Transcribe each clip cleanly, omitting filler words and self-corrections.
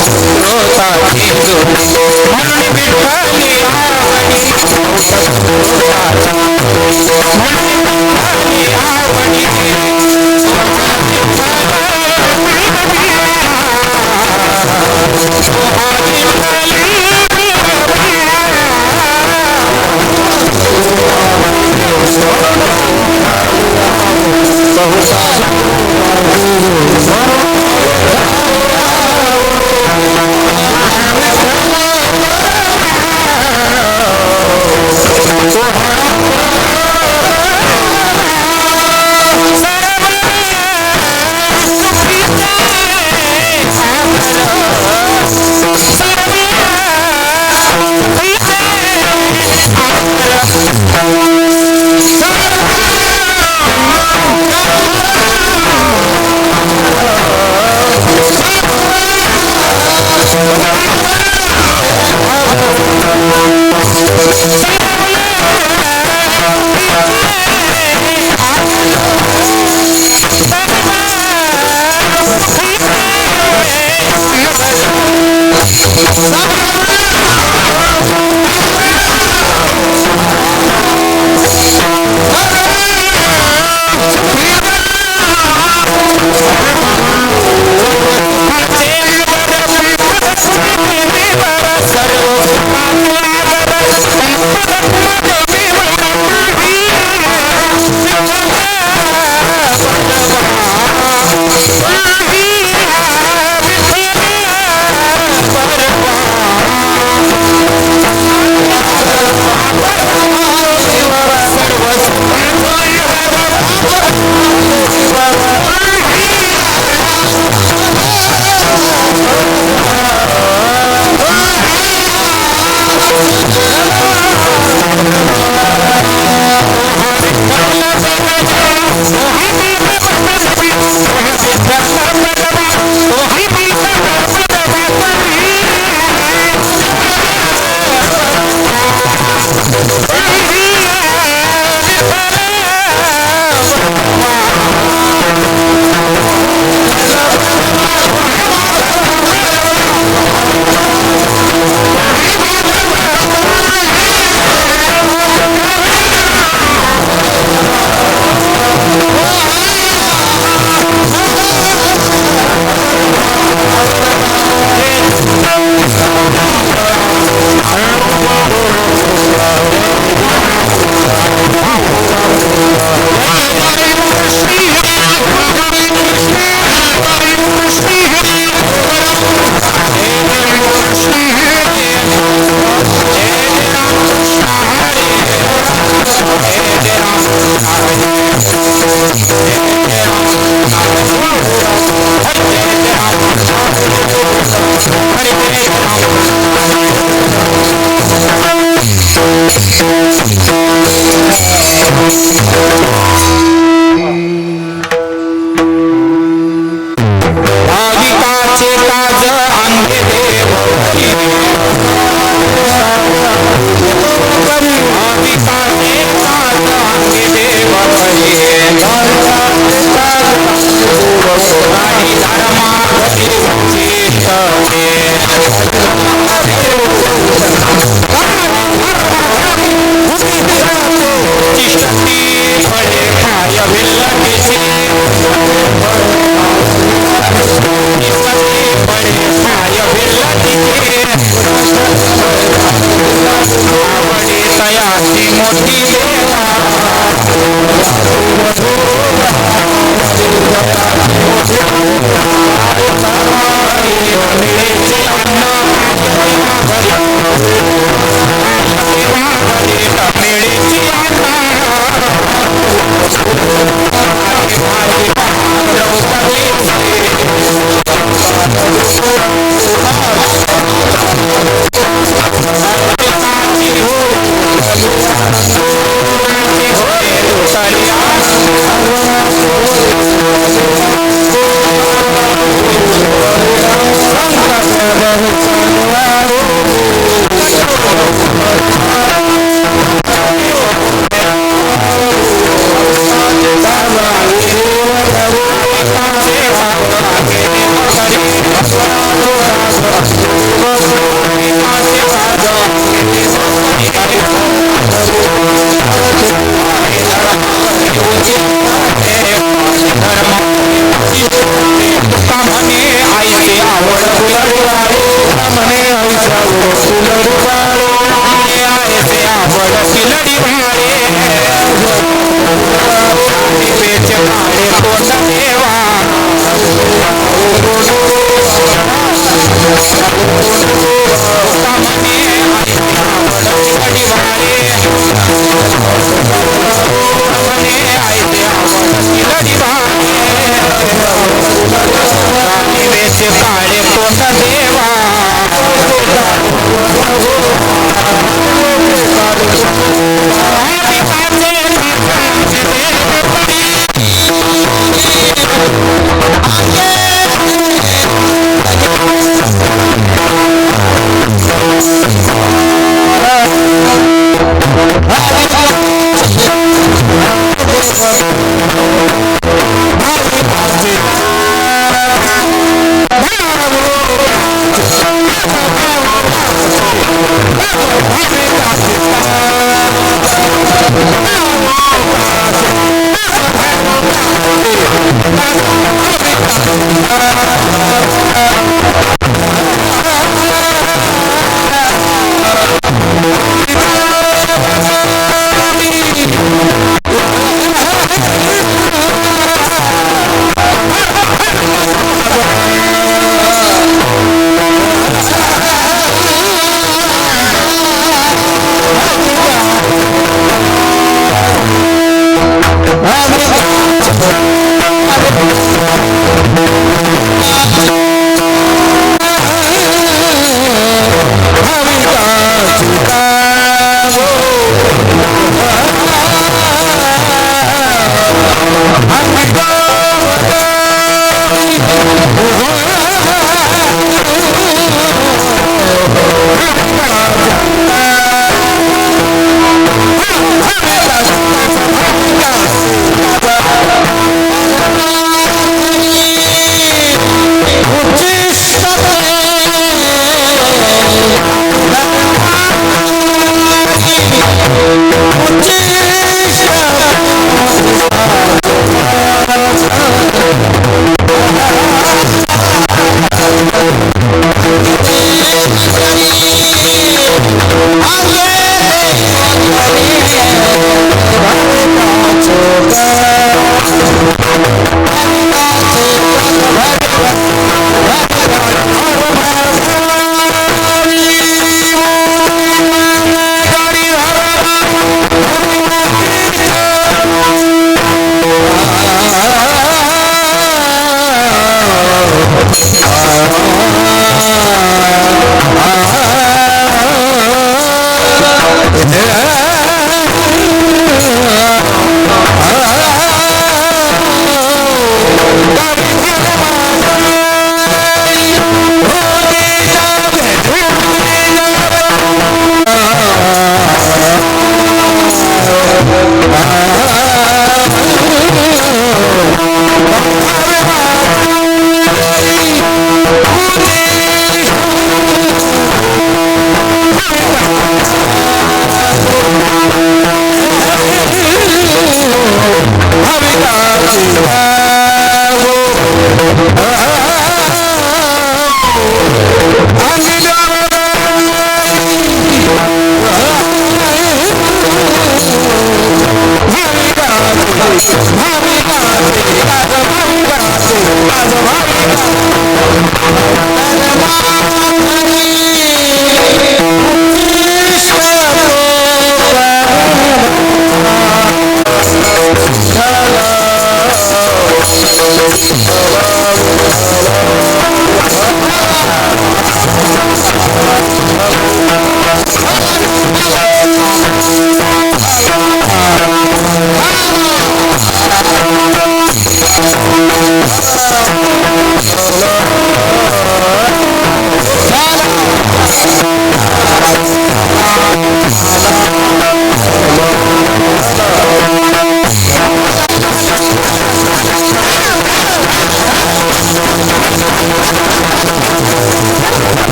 स्रोताची जोडी म्हणून विठ्ठली आवडी स्रोताची म्हणून विठ्ठली आवडी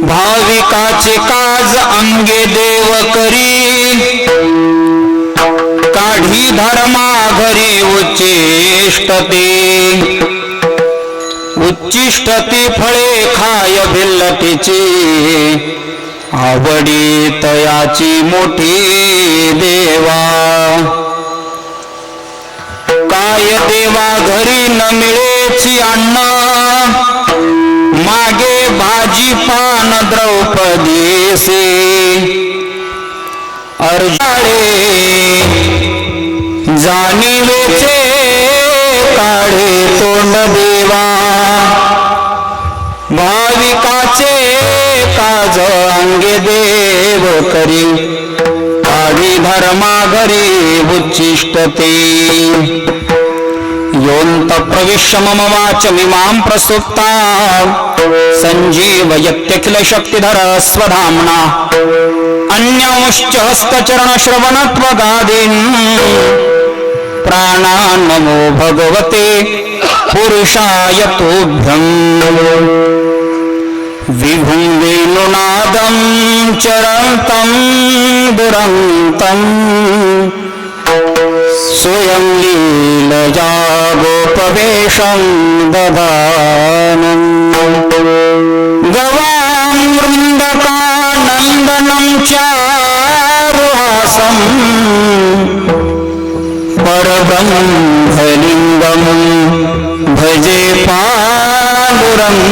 भाविकाचे काज अंगे देव करी, काढी धर्मा घरी उच्चिष्टते, उच्चिष्टते फळे खाय भिल्लतेची, आवडी तयाची मोठी देवा. काय देवा घरी न मिळेची अन्न, मागे भाजी पान द्रौपदीसे, अर्जाळे जाणीवेचे काढे तोंड देवा. भाविकाचे काज अंगे देव करी, काढी धर्मा घरी उच्चिष्टते, योऽन्त प्रविश्य मम वाचमिमां प्रसुप्ता सञ्जीवयत्यखिल शक्तिधर स्वधाम्ना अन्यांश्च हस्तचरणश्रवणत्वगादीन् प्राणान् नमो भगवते पुरुषाय तुभ्यम् विभुं वेणुनादं चरन्तं दुरन्तम् स्वयं लीलया गोपवेशं ददानम् गवां वृन्दकानन्दनं चारुहासम् परब्रह्मलिङ्गं भजे पाण्डुरङ्गम्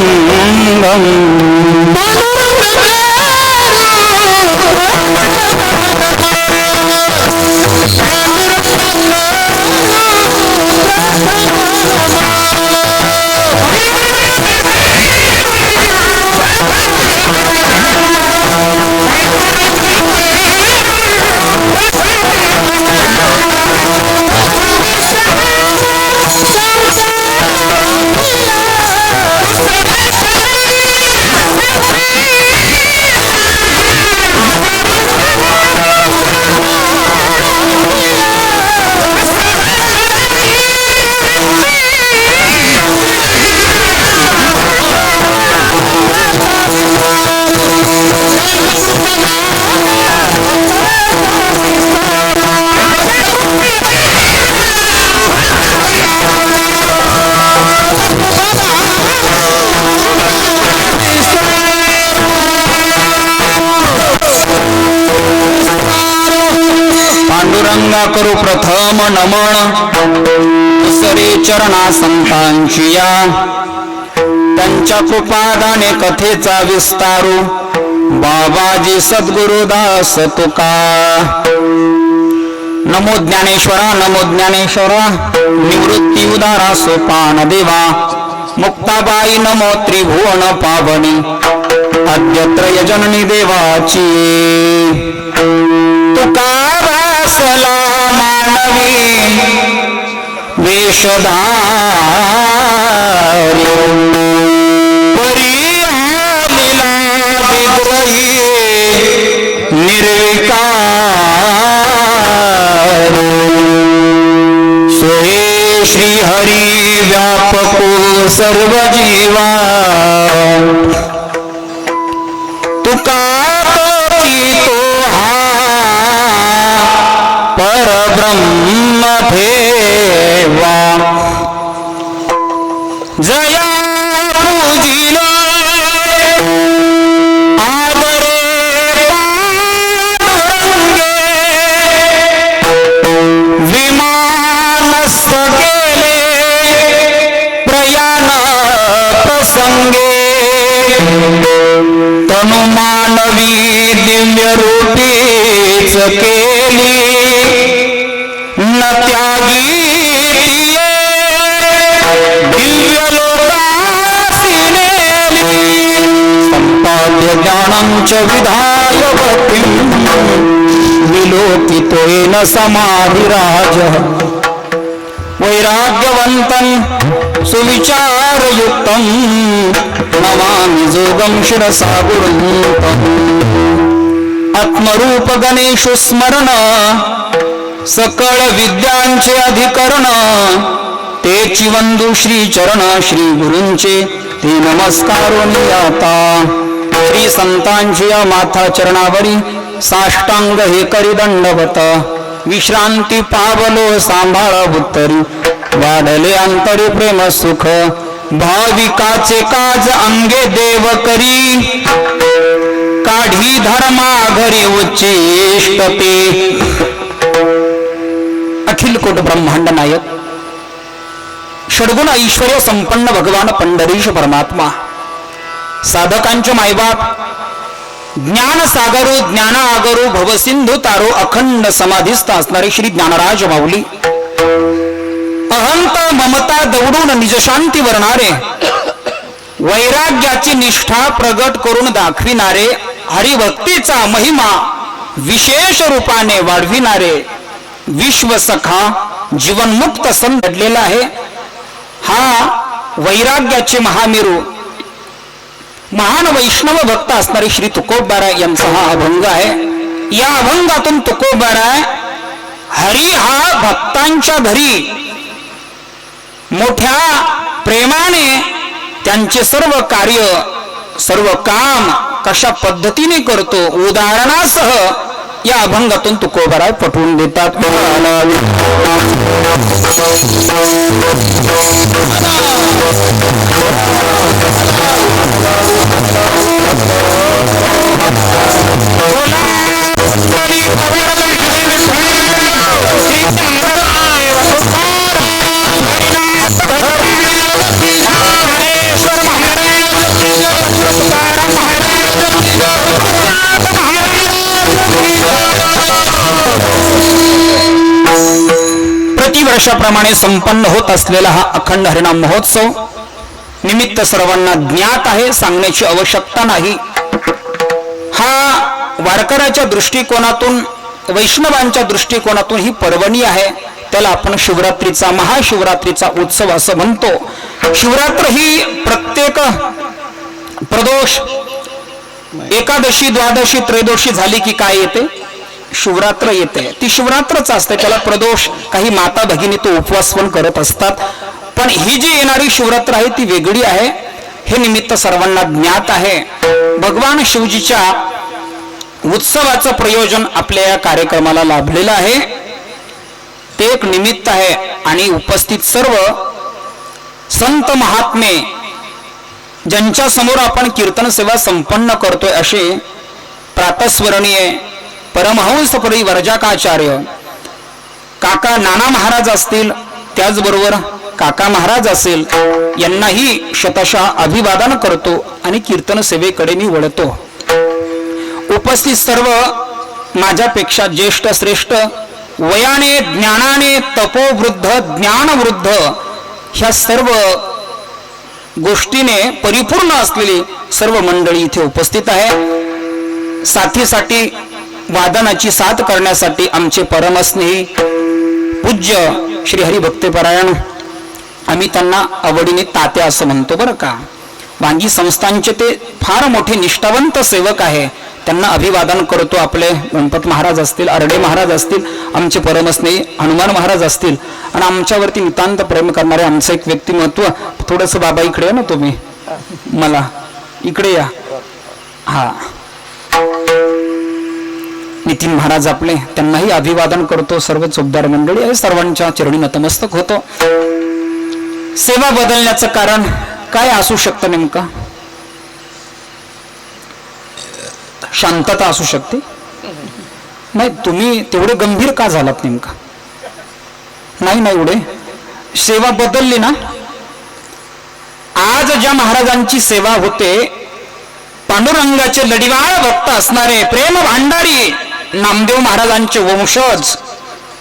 करू प्रथम नमन सरे चरणा संतांची या त्यांच्या कृपादाने कथेचा विस्तारू बाबाजी सद्गुरुदास तुका नमो ज्ञानेश्वरा निवृत्ती उदारा सोपान देवा मुक्ताबाई नमो त्रिभुवन पावनी अद्यत्र यजननी देवाची तुका वासला मानवी वेशधारी परी आलेला विग्रही निर्विकार सोये श्री हरी व्यापको सर्व जीवा तुका परब्रह्म ठेवा जया पूजिले आदरे पांडुरंगे विमानस्थ केले प्रयाण प्रसंगे तनु मानवी दिव्य रूपीच केली न त्यागी दिव्य लोकासी नेली संपाद्य ज्ञानं च विधाय भक्तिं विलोकितोन समाधिराजः वैराग्यवन्तं सुविचारयुक्तं नमामि जोगं शिरसा गुरुं आत्मरूप गणेश स्मरण सकळ विद्यांचे अधिकरण तेची वंदू श्री चरण श्री गुरूंचे ते नमस्कारोनी आता श्री संतांची माथा चरणावरी साष्टांग हे करी दंडवत विश्रांती पावलो सांभाळ उत्तरी वाढले अंतरी प्रेम सुख भाविकाचे काज अंगे देव करी काढी धर्मा घरी उच्चिष्टते अखिल कोट ब्रह्मांड नायक षडगुण ऐश्वर्य संपन्न भगवान पंढरीश परमात्मा साधकांचे मायबाप ज्ञान सागरो ज्ञान आगरो भवसिंधू तारो अखंड समाधीस्थ असणारे श्री ज्ञानराज माऊली अहंत ममता दवडून निज शांती वरणारे वैराग्याची निष्ठा प्रगट करून दाखविणारे हरिभक्तीचा महिमा विशेष रूपाने वाढविणारे विश्वसखा जीवनमुक्त संत घडलेला आहे हा वैराग्याचे महामेरू महान वैष्णव भक्त असणारे श्री तुकोबाराय यांचा हा अभंग आहे. या अभंगातून तुकोबाराय हरी हा भक्तांच्या घरी मोठ्या प्रेमाने त्यांचे सर्व कार्य सर्व काम कशा पद्धतीने करतो उदाहरणासह या अभंगातून तुकोबाराय पटवून देतात. प्रतिवर्षाप्रमाणे संपन्न होत असलेला हा अखंड हरिनाम महोत्सव निमित्त सर्वांना ज्ञात आहे, सांगण्याची आवश्यकता नाही. हा वारकऱ्याच्या दृष्टिकोनातून वैष्णवांच्या दृष्टिकोनातून ही पर्वणी आहे. त्याला आपण शिवरात्रीचा महाशिवरात्रीचा उत्सव असं म्हणतो. शिवरात्र ही प्रत्येक प्रदोष एकादशी द्वादशी त्रयोदशी झाली की काय येते? शिवरात्र येते. ती शिवरात्रच असते, त्याला प्रदोष. काही माता भगिनी तो उपवास पण करत असतात. पण ही जी येणारी शिवरात्र आहे ती वेगळी आहे. हे निमित्त सर्वांना ज्ञात आहे. भगवान शिवजीच्या उत्सवाचं प्रयोजन आपल्या या कार्यक्रमाला लाभलेलं आहे. ते एक निमित्त आहे आणि उपस्थित सर्व संत महात्मे ज्यांच्या समोर आपण कीर्तन सेवा संपन्न करतोय असे प्रातस्मरणीय परमहंस परिवर्जकाचार्य काका नाना महाराज असतील, त्याचबरोबर काका महाराज असेल, यांनाही शतशः अभिवादन करतो आणि कीर्तन सेवेकडे मी वळतो. उपस्थित सर्व माझ्यापेक्षा ज्येष्ठ श्रेष्ठ वयाने ज्ञानाने तपोवृद्ध ज्ञानवृद्ध ह्या सर्व गोष्टीने परिपूर्ण असलेली सर्व मंडळी इथे उपस्थित आहे. साथीसाठी वादनाची साथ करण्यासाठी आमचे परमस्नेही पूज्य श्री हरिभक्तपरायण, आम्ही त्यांना आवडीने तात्या असं म्हणतो बरं का. वांगी संस्थांचे ते फार मोठे निष्ठावंत सेवक आहे. त्यांना अभिवादन करतो. आपले गणपत महाराज असतील, आरडे महाराज असतील, आमचे परमस्नेही हनुमान महाराज असतील आणि आमच्यावरती नितांत प्रेम करणारे आमचं एक व्यक्तिमत्व. थोडंसं बाबा इकडे या ना, तुम्ही मला इकडे या. हा, नितीन महाराज आपले, त्यांनाही अभिवादन करतो. सर्व चोपदार मंडळी आहे, सर्वांच्या चरणी नतमस्तक होतो. सेवा बदलण्याचं कारण काय असू शकतं नेमकं? शांतता असू शकते. नाही, तुम्ही तेवढे गंभीर का झालात नेमका? नाही एवढे सेवा बदलली ना. आज ज्या महाराजांची सेवा होते, पांडुरंगाचे लढिवाळ भक्त असणारे प्रेम भांडारी नामदेव महाराजांचे वंशज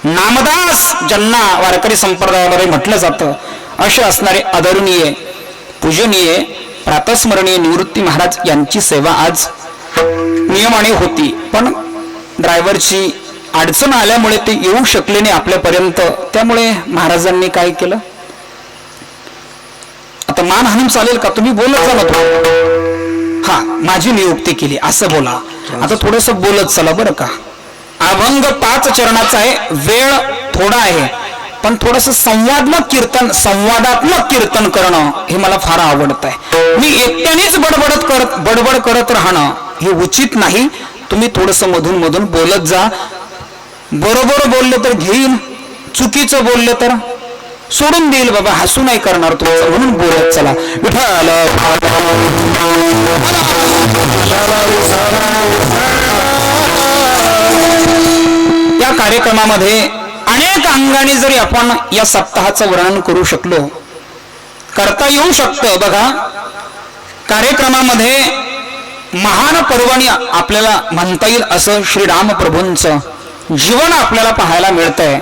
नामदास, ज्यांना वारकरी संप्रदायामध्ये म्हटलं जातं, असे असणारे आदरणीय पूजनीय प्रातस्मरणीय निवृत्ती महाराज यांची सेवा आज नियमाने होती. पण ड्रायव्हरची अडचण आल्यामुळे ते येऊ शकले नाही आपल्यापर्यंत. त्यामुळे महाराजांनी काय केलं, आता मान हाणून चालेल का? तुम्ही बोलत जा ना. हा, माझी नियुक्ती केली असं बोला. आता थोडस बोलत चला बरं का. अभंग 5 चरणाचा आहे, वेळ थोडा आहे, पण थोडस संवादात्मक कीर्तन करणं हे मला फार आवडत आहे. मी एकट्यानेच बडबड करत राहणं हे उचित नाही. तुम्ही थोडस मधून मधून बोलत जा. बरोबर बोलले तर घेईन, चुकीचं बोलले तर सोडून देईल बाबा, हसू नाही करणार तुमचं, म्हणून बोलत चला. विठ्ठल या कार्यक्रमामध्ये अनेक अंगाने जरी आपण या सप्ताहाचं वर्णन करू शकलो, करता येऊ शकतं. बघा, कार्यक्रमामध्ये महान पर्वणी आपल्याला म्हणता येईल असं श्रीराम प्रभूंचं जीवन आपल्याला पाहायला मिळतंय.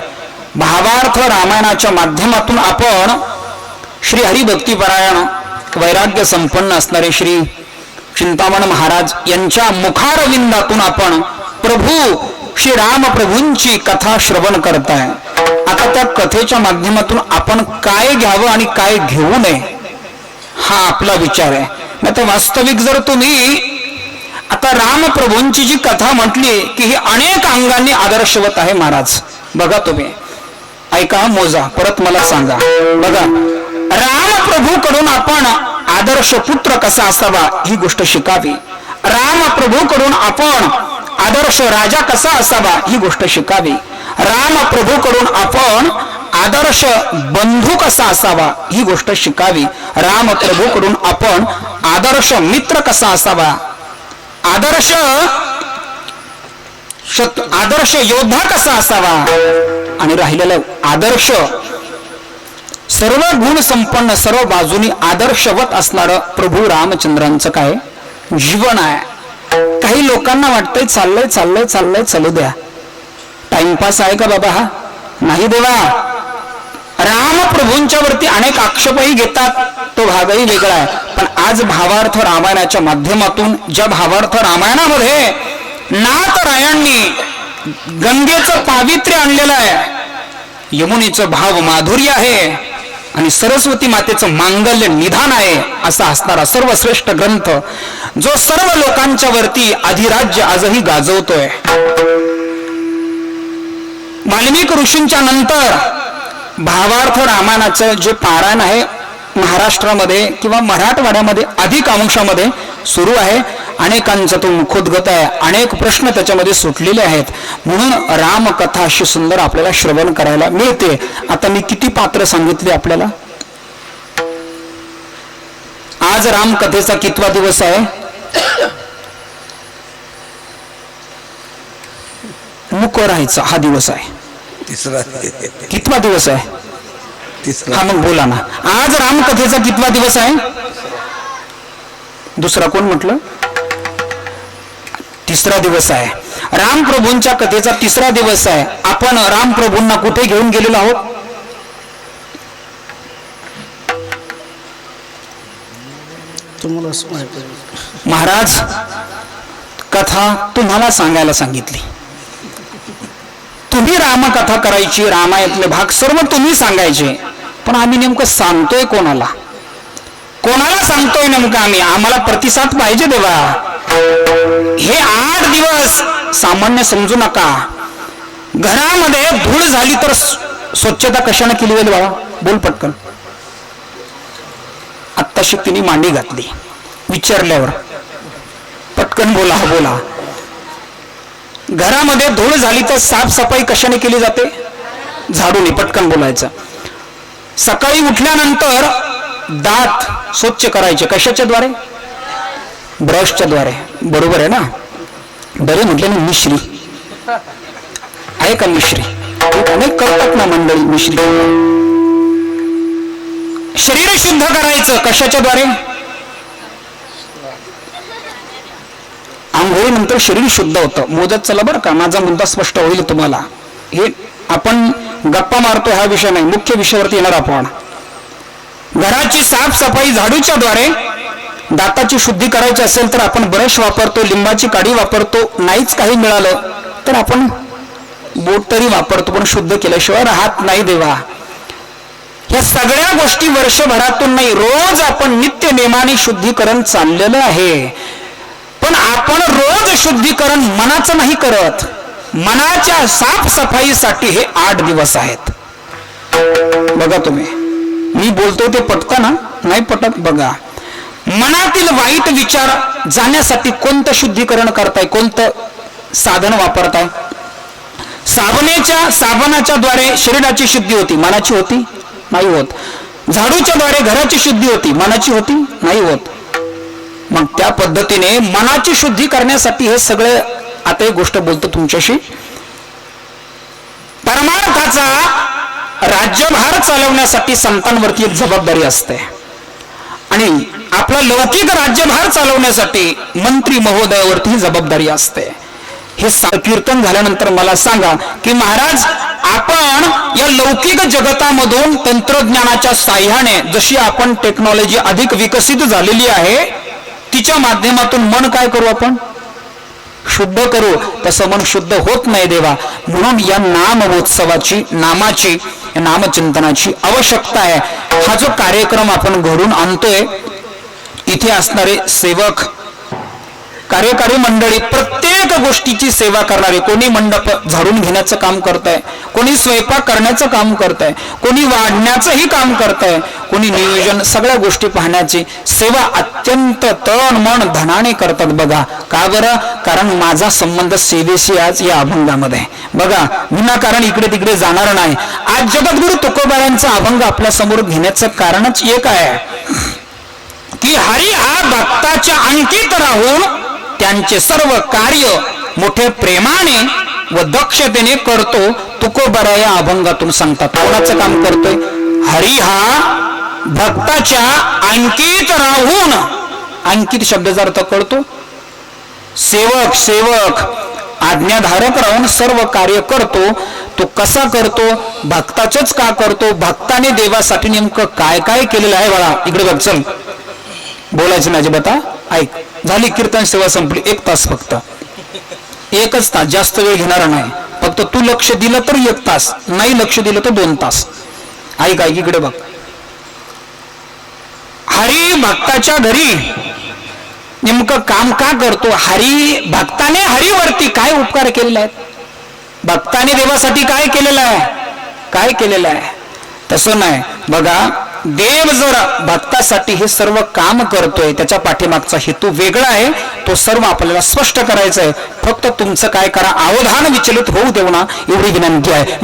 भावार्थ रामायणाच्या माध्यमातून आपण श्री हरिभक्तीपरायण वैराग्य संपन्न असणारे श्री चिंतामण महाराज यांच्या मुखारविंदातून आपण प्रभू श्री राम प्रभूंची कथा श्रवण करताय. आता त्या कथेच्या माध्यमातून आपण काय घ्यावं आणि काय घेऊ नये हा आपला विचार आहे. नाही तर वास्तविक जर तुम्ही आता रामप्रभूंची जी कथा म्हटली की ही अनेक अंगांनी आदर्शवत आहे महाराज. बघा तुम्ही ऐका, मोजा, परत मला सांगा. बघा, रामप्रभूकडून आपण आदर्श पुत्र कसा असावा ही गोष्ट शिकावी. रामप्रभूकडून आपण आदर्श राजा कसा असावा ही गोष्ट शिकावी. रामप्रभूकडून आपण आदर्श बंधू कसा असावा ही गोष्ट शिकावी. रामप्रभूकडून आपण आदर्श मित्र कसा असावा, आदर्श योद्धा कसा असावा, आणि राहिलेला आदर्श सर्व गुण संपन्न सर्व बाजूनी आदर्शवत असणारं प्रभू रामचंद्रांचं काय जीवन आहे. काही लोकांना वाटतंय चाललंय चाललंय चाललंय चालू द्या, टाइमपास आहे का बाबा हा? नाही देवा. रामप्रभूंच्या वरती अनेक आक्षेपही घेतात, तो भागही वेगळा आहे. पण आज भावार्थ रामायणाच्या माध्यमातून ज्या भावार्थ रामायणामध्ये नाथरायांनी गंगेचं पावित्र्य आणलेलं आहे, यमुनेचं भाव माधुर्य आहे आणि सरस्वती मातेचं मांगल्य निधान आहे, असा असणारा सर्वश्रेष्ठ ग्रंथ जो सर्व लोकांच्या वरती अधिराज्य आजही गाजवतोय. वाल्मिक ऋषींच्या नंतर भावार्थ रामायणाचं जे पारायण आहे महाराष्ट्रामध्ये किंवा मराठवाड्यामध्ये अधिक अंशामध्ये सुरू आहे. अनेकांचा तो मुखोद्गत आहे, अनेक प्रश्न त्याच्यामध्ये सुटलेले आहेत. म्हणून रामकथा अशी सुंदर आपल्याला श्रवण करायला मिळते. आता मी किती पात्र सांगितले आपल्याला? आज रामकथेचा कितवा दिवस आहे? मुक राहायचा हा दिवस आहे. तिसरा. कितवा दिवस आहे? तिसरा. हा मग बोला ना. आज रामकथेचा कितवा दिवस आहे? दुसरा कोण म्हटलं? तिसरा दिवस आहे. रामप्रभूंच्या कथेचा तिसरा दिवस आहे. आपण रामप्रभूंना कुठे घेऊन गेलेलो आहोत? तुम्हाला महाराज कथा तुम्हाला सांगायला सांगितली. तुम्ही रामकथा करायची, रामायणातले भाग सर्व तुम्ही सांगायचे. पण आम्ही नेमकं सांगतोय कोणाला? कोणाला सांगतोय नेमकं आम्ही? आम्हाला प्रतिसाद पाहिजे देवा. हे 8 दिवस सामान्य समजू नका. घरामध्ये धूळ झाली तर स्वच्छता कशाने केली जाईल बाबा? बोल पटकन. आत्ताशी तिने मांडी घातली विचारल्यावर पटकन बोला. बोला. घरामध्ये धूळ झाली तर साफसफाई कशाने केली जाते? झाडूने. पटकन बोलायचं. सकाळी उठल्यानंतर दात स्वच्छ करायचे कशाच्या द्वारे? ब्रशच्या द्वारे. बरोबर आहे ना? बरे म्हटले ना मिश्री आहे का? मिश्री अनेक करतात ना मंडळी मिश्री. शरीर शुद्ध करायचं कशाच्या द्वारे? आंघोळीनंतर शरीर शुद्ध होतं. मोजत चला बरं का, माझा मुद्दा स्पष्ट होईल तुम्हाला. हे आपण गप्पा मारतो हा विषय नाही, मुख्य विषयावरती येणार आपण. घराची साफसफाई झाडूच्या द्वारे. दाताची शुद्धी करायची असेल तर आपण ब्रश वापरतो, लिंबाची काडी वापरतो. नाहीच काही मिळालं तर आपण बोट तरी वापरतो, पण शुद्ध केल्याशिवाय राहत नाही देवा. या सगळ्या गोष्टी वर्षभरातून नाही, रोज आपण नित्य नेमाने शुद्धीकरण चाललेलं आहे. पण आपण रोज शुद्धीकरण मनाचं नाही करत. मनाच्या साफसफाईसाठी हे 8 दिवस आहेत. बघा तुम्ही, मी बोलतोय ते पटतं ना? नाही पटत? बघा, मनातील वाईट विचार जाण्यासाठी कोणतं शुद्धीकरण करताय? कोणतं साधन वापरताय? साबणाच्या द्वारे शरीराची शुद्धी होती, मनाची होती? नाही होत. झाडूच्या द्वारे घराची शुद्धी होती, मनाची होती? नाही होत. मग त्या पद्धतीने मनाची शुद्धी करण्यासाठी हे सगळे. आता एक गोष्ट बोलतो तुमच्याशी. परमार्थाचा राज्यभार चालवण्यासाठी संतांवरती एक जबाबदारी असते आणि आपला लौकिक राज्यभार चालवण्यासाठी मंत्री महोदयावरती जबाबदारी असते. हे कीर्तन झाल्यानंतर मला सांगा की महाराज, आपण या लौकिक जगतामधून तंत्रज्ञानाच्या साह्याने जशी आपण टेक्नॉलॉजी अधिक विकसित झालेली आहे तिच्या माध्यमातून मन काय करू आपण? शुद्ध करू तसं मन शुद्ध होत नाही देवा. म्हणून या नामोत्सवाची नामाची नामचिंतनाची आवश्यकता आहे. हा जो कार्यक्रम आपण घडून आणतोय, इथे असणारे सेवक, कार्यकारी मंडळी, प्रत्येक गोष्टीची सेवा करणारे, कोणी मंडप झाडून घेण्याचं काम करताय, कोणी स्वयंपाक करण्याचं काम करताय, कोणी वाढण्याचंही काम करताय, कोणी नियोजन, सगळ्या गोष्टी पाहण्याची सेवा अत्यंत तन मन धनाने करतात बघा. का बरं? कारण माझा संबंध सेवेशी आज या अभंगामध्ये बघा. विनाकारण इकडे तिकडे जाणार नाही. आज जगद्गुरु तुकोबारांचा अभंग आपल्या समोर घेण्याचं कारणच एक आहे की हरी हा भक्ताच्या अंकित राहून त्यांचे सर्व कार्य मोठ्या प्रेमाने व दक्षतेने करतो. तुकोबारा या अभंगातून सांगतात. कोणाचं काम करतोय? हरी हा भक्ताच्या अंकित राहून. अंकित शब्दाचा अर्थ कळतो? सेवक, सेवक आज्ञाधारक राहून सर्व कार्य करतो. तो कसा करतो? भक्ताचंच का करतो? भक्ताने देवासाठी नेमकं काय काय केलेलं आहे बाळा. इकडे बघ, चल बोलायचं नाही अजिबात. ऐक, झाली कीर्तन सेवा संपली. 1 तास फक्त, 1च तास, जास्त वेळ घेणार नाही. फक्त तू लक्ष दिलं तर 1 तास, नाही लक्ष दिलं तर 2 तास. ऐक ऐक, इकडे बघ. हरी भक्ताच्या घरी नेमकं काम का करतो? हरी भक्ताने हरीवरती काय उपकार केलेले आहेत? भक्ताने देवासाठी काय केलेलं आहे? काय केलेलं आहे? तसं नाही बघा. देव जर भक्तासाठी हे सर्व काम करतोय, त्याच्या पाठीमागचा हेतू वेगळा आहे. तो सर्व आपल्याला स्पष्ट करायचा आहे. फक्त तुमचं काय करा, अवधान विचलित होऊ देऊ ना, एवढी विनंती आहे.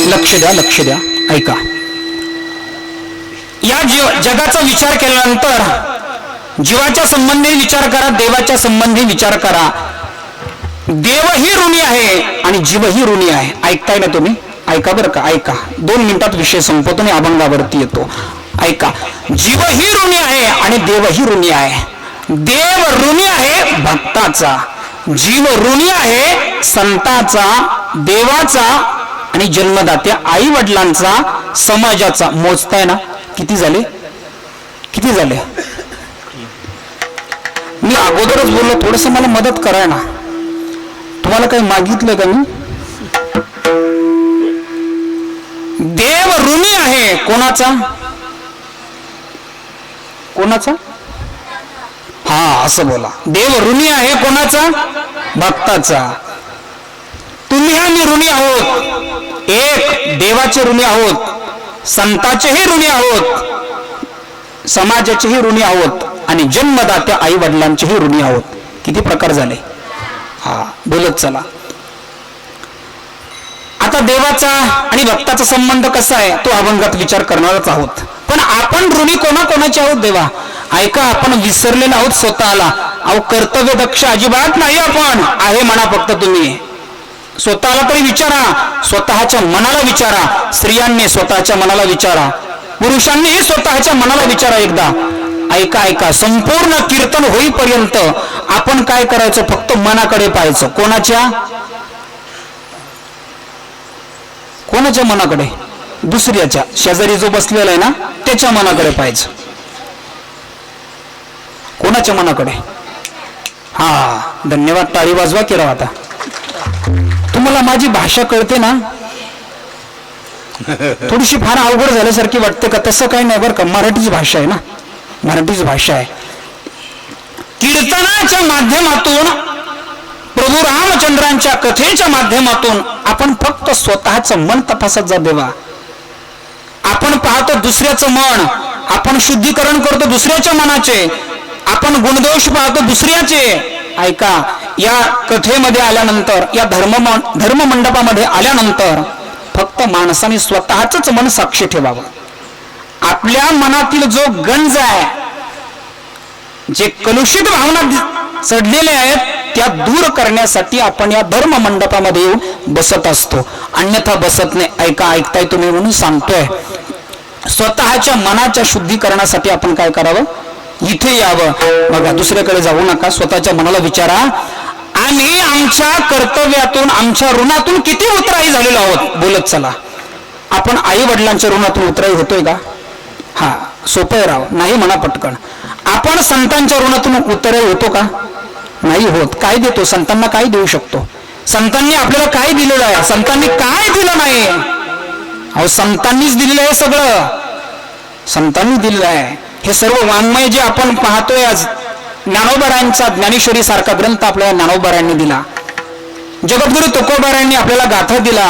लक्ष द्या, लक्ष द्या, ऐका. या जगाचा विचार केल्यानंतर जीवाच्या संबंधी विचार करा, देवाच्या संबंधी विचार करा. देवही ऋणी आहे आणि जीवही ऋणी आहे. ऐकताय ना तुम्ही? ऐका बरं का, ऐका. 2 मिनिटात विषय संपवतो आणि अभंगावरती येतो. ऐका. जीवही ऋणी आहे आणि देवही ऋणी आहे. देव ऋणी आहे भक्ताचा, जीव ऋणी आहे संताचा, देवाचा आणि जन्मदात्या आई वडिलांचा, समाजाचा. मोजताय ना? किती झाले? किती झाले? मी अगोदरच बोललो, थोडस मला मदत करा ना. तुम्हाला काही मागितलं का मी? देव ऋणी आहे कोणाचा? कोणाचा? हा, असं बोला. देव ऋणी आहे कोणाचा? भक्ताचा. तुम्ही आम्ही ऋणी आहोत. एक, देवाचे ऋणी आहोत, संताचेही ऋणी आहोत, समाजाचेही ऋणी आहोत आणि जन्मदात्या आई वडिलांचेही ऋणी आहोत. किती प्रकार झाले? हा, बोलत चला. आता देवाचा आणि भक्ताचा संबंध कसा आहे तो अभंगात विचार करणारच आहोत. पण आपण ऋणी कोणाकोणाचे आहोत देवा? ऐका, आपण विसरलेलो आहोत स्वतःला. अहो, कर्तव्य दक्ष अजिबात नाही आपण. आहे म्हणा फक्त तुम्ही. स्वतःला तरी विचारा, स्वतःच्या मनाला विचारा. स्त्रियांनी स्वतःच्या मनाला विचारा, पुरुषांनीही स्वतःच्या मनाला विचारा एकदा. ऐका ऐका, संपूर्ण कीर्तन होईपर्यंत आपण काय करायचं? फक्त मनाकडे पाहायचं. कोणाच्या? कोणाच्या मनाकडे? दुसऱ्याच्या. शेजारी जो बसलेला आहे ना, त्याच्या मनाकडे पाहायचं. कोणाच्या मनाकडे? हा, धन्यवाद. टाळी वाजवा की राव. आता तुम्हाला माझी भाषा कळते ना? थोडीशी फार अवघड झाल्यासारखी वाटते का? तसं काही नाही बरं का. मराठीच भाषा आहे ना, मराठीच भाषा आहे. कीर्तनाच्या माध्यमातून, प्रभू रामचंद्रांच्या कथेच्या माध्यमातून आपण फक्त स्वतःचं मन तपासत जा देवा. आपण पाहतो दुसऱ्याचं मन, आपण शुद्धीकरण करतो दुसऱ्याच्या मनाचे, आपण गुणदोष पाहतो दुसऱ्याचे. ऐका, या कथेमध्ये आल्यानंतर, या धर्म मंडपामध्ये आल्यानंतर फक्त माणसाने स्वतःच मन साक्षी ठेवावं. आपल्या मनातील जो गंज आहे, जे कलुषित भावना चढलेले आहेत, त्या दूर करण्यासाठी आपण या धर्म मंडपामध्ये येऊन बसत असतो, अन्यथा बसत नाही. ऐका, ऐकताय तुम्ही म्हणून सांगतोय. स्वतःच्या मनाच्या शुद्धीकरणासाठी आपण काय करावं? इथे यावं. बघा, दुसऱ्याकडे जाऊ नका, स्वतःच्या मनाला विचारा, आम्ही आमच्या कर्तव्यातून, आमच्या ऋणातून किती उतराई झालेलो आहोत. बोलत चला. आपण आई वडिलांच्या ऋणातून उतराई होतोय का? हा, सोपं राव, नाही म्हणा पटकन. आपण संतांच्या ऋणातून उतराई होतो का? नाही होत. काय देतो? संतांना काय देऊ शकतो? संतांनी आपल्याला काय दिलेलं आहे? संतांनी काय दिलं नाही? अहो, संतांनीच दिलेलं आहे सगळं. संतांनी दिलेलं आहे हे सर्व वाङ्मय जे आपण पाहतोय आज. ज्ञानोबारायांचा ज्ञानेश्वरी सारखा ग्रंथ आपल्याला ज्ञानोबारायांनी दिला. जगद्गुरु तुकोबारायांनी आपल्याला गाथा दिला.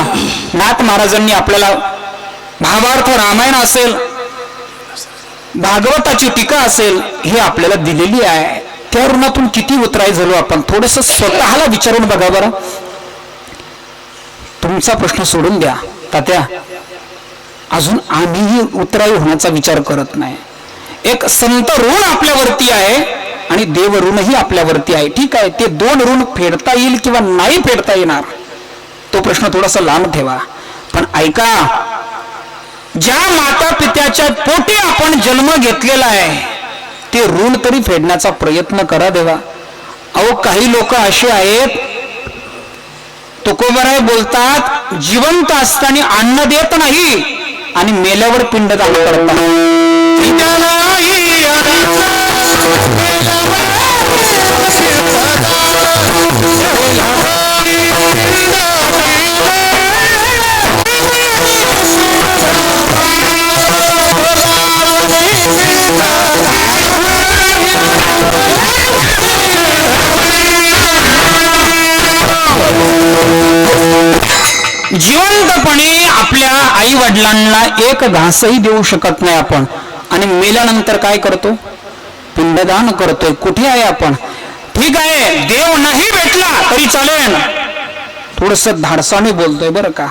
नाथ महाराजांनी आपल्याला भावार्थ रामायण असेल, भागवताची टीका असेल, हे आपल्याला दिलेली आहे. त्या ऋणातून किती उतराई झालो आपण? थोडस स्वतःला विचारून बघा बरं. तुमचा प्रश्न सोडून द्या तात्या, अजून आम्हीही उतराई होण्याचा विचार करत नाही. एक संत ऋण आपल्यावरती आहे आणि देव ऋणही आपल्यावरती आहे. ठीक आहे, ते दोन ऋण फेडता येईल किंवा नाही फेडता येणार, तो प्रश्न थोडासा लांब ठेवा. पण ऐका, ज्या माता पित्याच्या पोटी आपण जन्म घेतलेला आहे ते ऋण तरी फेडण्याचा प्रयत्न करा देवा. अहो, काही लोक असे आहेत, तुकोबाराय बोलतात, जिवंत असताना अन्न देत नाही आणि मेल्यावर पिंडदान करतात. जिवंतपणे आपल्या आई वडिलांना एक घासही देऊ शकत नाही आपण, आणि मेल्यानंतर काय करतो? पिंडदान करतोय. कुठे आहे आपण? ठीक आहे, देव नाही भेटला तरी चालेल, थोडस धाडसाने बोलतोय बरं का.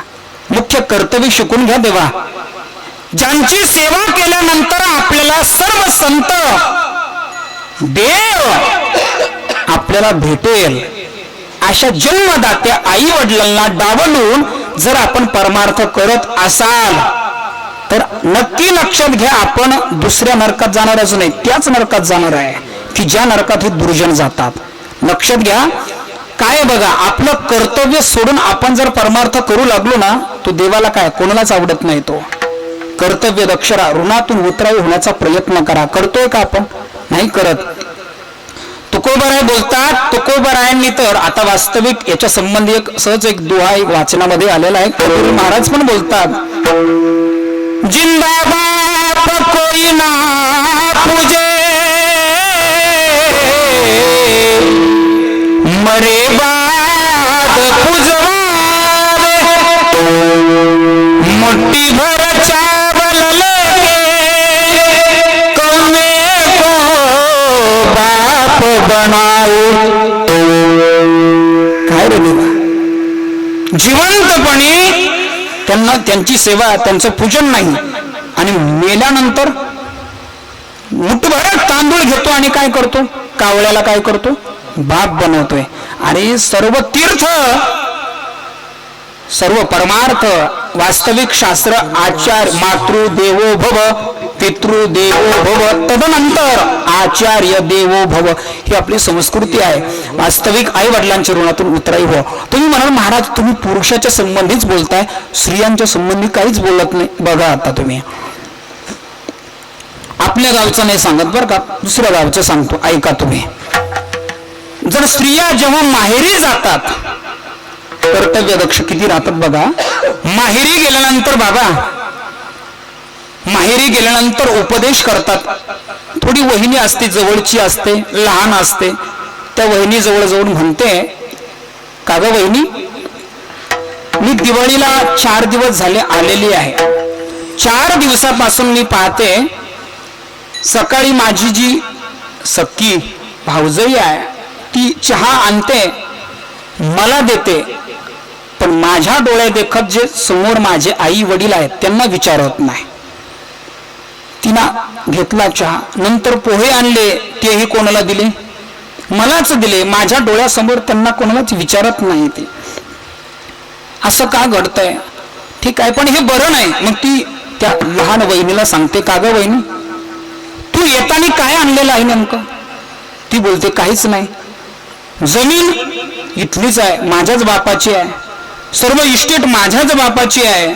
मुख्य कर्तव्य शिकून घ्या देवा. ज्यांची सेवा केल्यानंतर आपल्याला सर्व संत देव आपल्याला भेटेल, अशा जन्मदात्या आई वडिलांना डावलून जर आपण परमार्थ करत असाल तर नक्की लक्षात घ्या, आपण दुसऱ्या नरकात जाणारच नाही, त्याच नरकात जाणार आहे की ज्या नरकात हे दुर्जन जातात. लक्षात घ्या. काय बघा, आपलं कर्तव्य सोडून आपण जर परमार्थ करू लागलो ना, तो देवाला काय, कोणालाच आवडत नाही. तो कर्तव्य दक्ष राहा, ऋणातून उतराई होण्याचा प्रयत्न करा. करतोय का आपण? नाही करत. तुकोबाराय बोलतात, तुकोबारायांनी तर आता वास्तविक याच्या संबंधी सहज एक दुहा वाचनामध्ये आलेला आहे. कबीर महाराज पण बोलतात, जिंदाबाद कोई ना पूजे, मरे बाद पुजवावे, मुट्ठी भर चावल लेके कौमे को बाप बनाओ. काय रे देवा, जिवंतपणे त्यांना त्यांची सेवा, त्यांचं पूजन नाही, आणि मेल्यानंतर मुठभर तांदूळ घेतो आणि काय करतो? कावळ्याला काय करतो? बाप बनवतोय. अरे सर्व तीर्थ, सर्व परमार्थ, वास्तविक शास्त्र, आचार्य मातृ देवो भव, पितृ देवो भव, तदनंतर आचार्य देवो भव, ही आपली संस्कृती आहे. वास्तविक आई वडिलांच्या ऋणातून उतराई हो. तुम्ही म्हणाल महाराज तुम्ही पुरुषाच्या संबंधीच बोलताय, स्त्रियांच्या संबंधी काहीच बोलत नाही. बघा आता तुम्ही, आपल्या गावचं नाही सांगत बरं का, दुसऱ्या गावचं सांगतो, ऐका तुम्ही. जर स्त्रिया जेव्हा माहेरी जातात, कर्तव्य दक्ष किती राहतात बघा. माहेरी गेल्यानंतर बाबा, माहेरी गेल्यानंतर उपदेश करतात. थोडी वहिनी असते, जवळची असते, लहान असते, त्या वहिनी जवळ जाऊन म्हणते, का ग वहिनी, मी दिवाळीला 4 दिवस झाले आलेली आहे. 4 दिवसापासून मी पाहते, सकाळी माझी जी सख्खी भाऊजई आहे ती चहा आणते, मला देते, पण माझ्या डोळ्या देखत जे समोर माझे आई वडील आहेत त्यांना विचारत नाही. तिनं घेतला चहा, नंतर पोहे आणले, तेही कोणाला दिले? मलाच दिले. माझ्या डोळ्यासमोर त्यांना कोणालाच विचारत नाही. ते असं का घडतंय? ठीक आहे, पण हे बरं नाही. मग ती त्या लहान वहिनीला सांगते, का ग वहिनी, तू येताना काय आणलेलं आहे नेमकं? ती बोलते काहीच नाही, जमीन इथलीच आहे, माझ्याच बापाची आहे, सर्व इस्टेट माझ्याच बापाची आहे,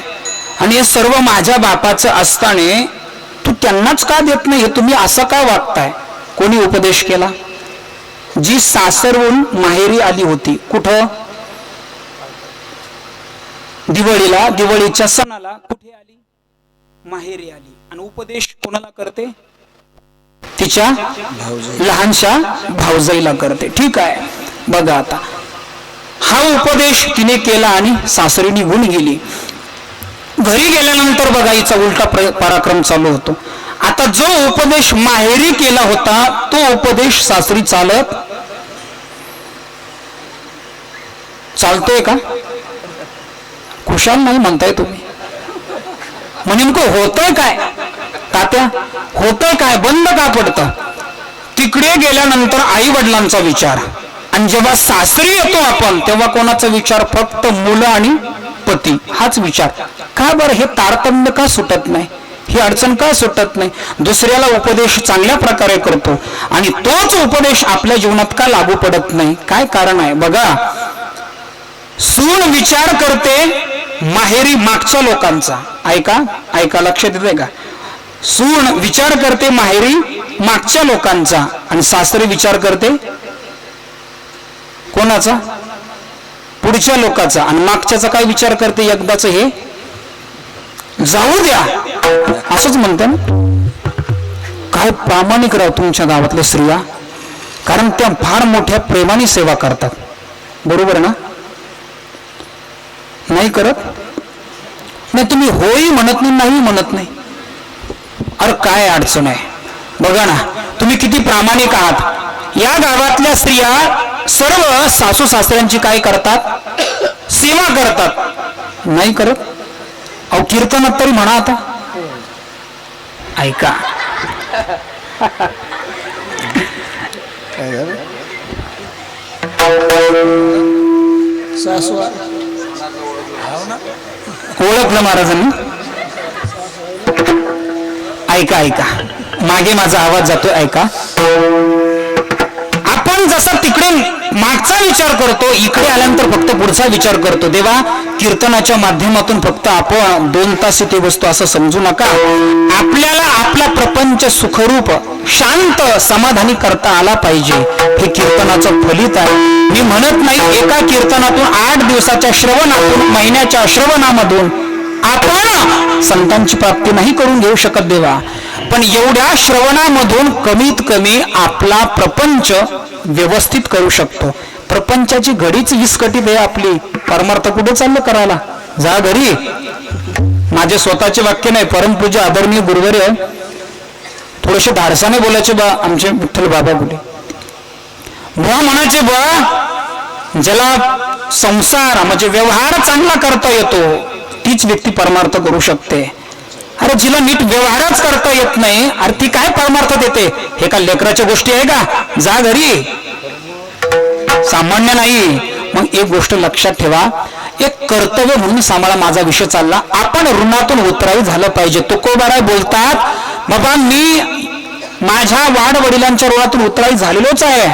आणि हे सर्व माझ्या बापाचं असताना तू त्यांनाच का देत नाही? हे तुम्ही असं काय वागताय? कोणी उपदेश केला? जी सासरवरून माहेरी आली होती, कुठं? दिवाळीला, दिवाळीच्या सणाला कुठे आली? माहेरी आली. आणि उपदेश कोणाला करते? तिच्या लहानशा भाऊजाईला करते. ठीक आहे, बघा आता हा उपदेश तिने केला आणि सासरी निघून गेली. घरी गेल्यानंतर बघा हिचा उलटा पराक्रम चालू होतो. आता जो उपदेश माहेरी केला होता तो उपदेश सासरी चालतोय का? खुशाल नाही म्हणताय तुम्ही. मग नेमकं होतंय काय तात्या? होतंय काय? बंद का पडतं? तिकडे गेल्यानंतर आई वडिलांचा विचार, आणि जेव्हा सासरी येतो आपण तेव्हा कोणाचा विचार? फक्त मुलं आणि पती, हाच विचार. का बरं हे तारतम्य का सुटत नाही? ही अडचण का सुटत नाही? दुसऱ्याला उपदेश चांगल्या प्रकारे करतो आणि तोच उपदेश आपल्या जीवनात का लागू पडत नाही? काय कारण आहे? बघा, सून विचार करते माहेरी मागच्या लोकांचा. ऐका ऐका, लक्ष देते का? सून विचार करते माहेरी मागच्या लोकांचा, आणि सासरी विचार करते कोणाचा? पुढच्या लोकांचा. आणि मागच्याचा काय विचार करते? एकदाच हे जाऊ द्या, असंच म्हणते ना. काय प्रामाणिक राव तुमच्या गावातल्या स्त्रिया, कारण त्या फार मोठ्या प्रेमाने सेवा करतात. बरोबर ना? नाही करत? नाही, तुम्ही होई म्हणत नाही, नाही म्हणत नाही. अरे काय अडचण आहे? बघा ना, तुम्ही किती प्रामाणिक आहात. या गावातल्या स्त्रिया सर्व सासू सासऱ्यांची काय करतात? सेवा करतात. नाही करत? अहो कीर्तनात तरी म्हणा आता. ऐका, ओळखलं महाराजांनी? ऐका ऐका, मागे माझा आवाज जातोय, ऐका. आपण जसा तिकडे मागचा विचार करतो, इकडे आल्यानंतर फक्त पुढचा विचार करतो. देवा, कीर्तनाच्या माध्यमातून फक्त आपण 2 तास इथे बसतो असं समजू नका. आपल्याला आपला प्रपंच सुखरूप शांत समाधानी करता आला पाहिजे. हे कीर्तनाचं फलित आहे. मी म्हणत नाही एका कीर्तनातून 8 दिवसाच्या श्रवणातून, महिन्याच्या श्रवणामधून आपण संतांची प्राप्ती नाही करून घेऊ शकत देवा, पण एवढ्या श्रवणामधून कमीत कमी आपला प्रपंच व्यवस्थित करू शकतो. प्रपंचाची घडीच विस्कटीत आहे आपली. परमार्थ कुठे चाललं करायला? जा घरी. माझे स्वतःचे वाक्य नाही, परमपूज्य आदरणीय गुरुवर्य थोडेसे धाडसाने बोलायचे बा आमचे विठ्ठल बाबा गुले. बुवा म्हणायचे बा, ज्याला संसार म्हणजे व्यवहार चांगला करता येतो तीच व्यक्ती परमार्थ करू शकते. अरे जिला नीट व्यवहारच करता येत नाही, अरे ती काय परमार्थ देते? हे का लेकराच्या गोष्टी आहे का? जा घरी. सामान्य नाही. मग एक गोष्ट लक्षात ठेवा, एक कर्तव्य म्हणून सांभाळा. माझा विषय चालला, आपण ऋणातून उतराई झालं पाहिजे. तुकोबाराय बोलतात, बाबा मी माझ्या वाडवडिलांच्या ऋणातून उतराई झालेलोच आहे,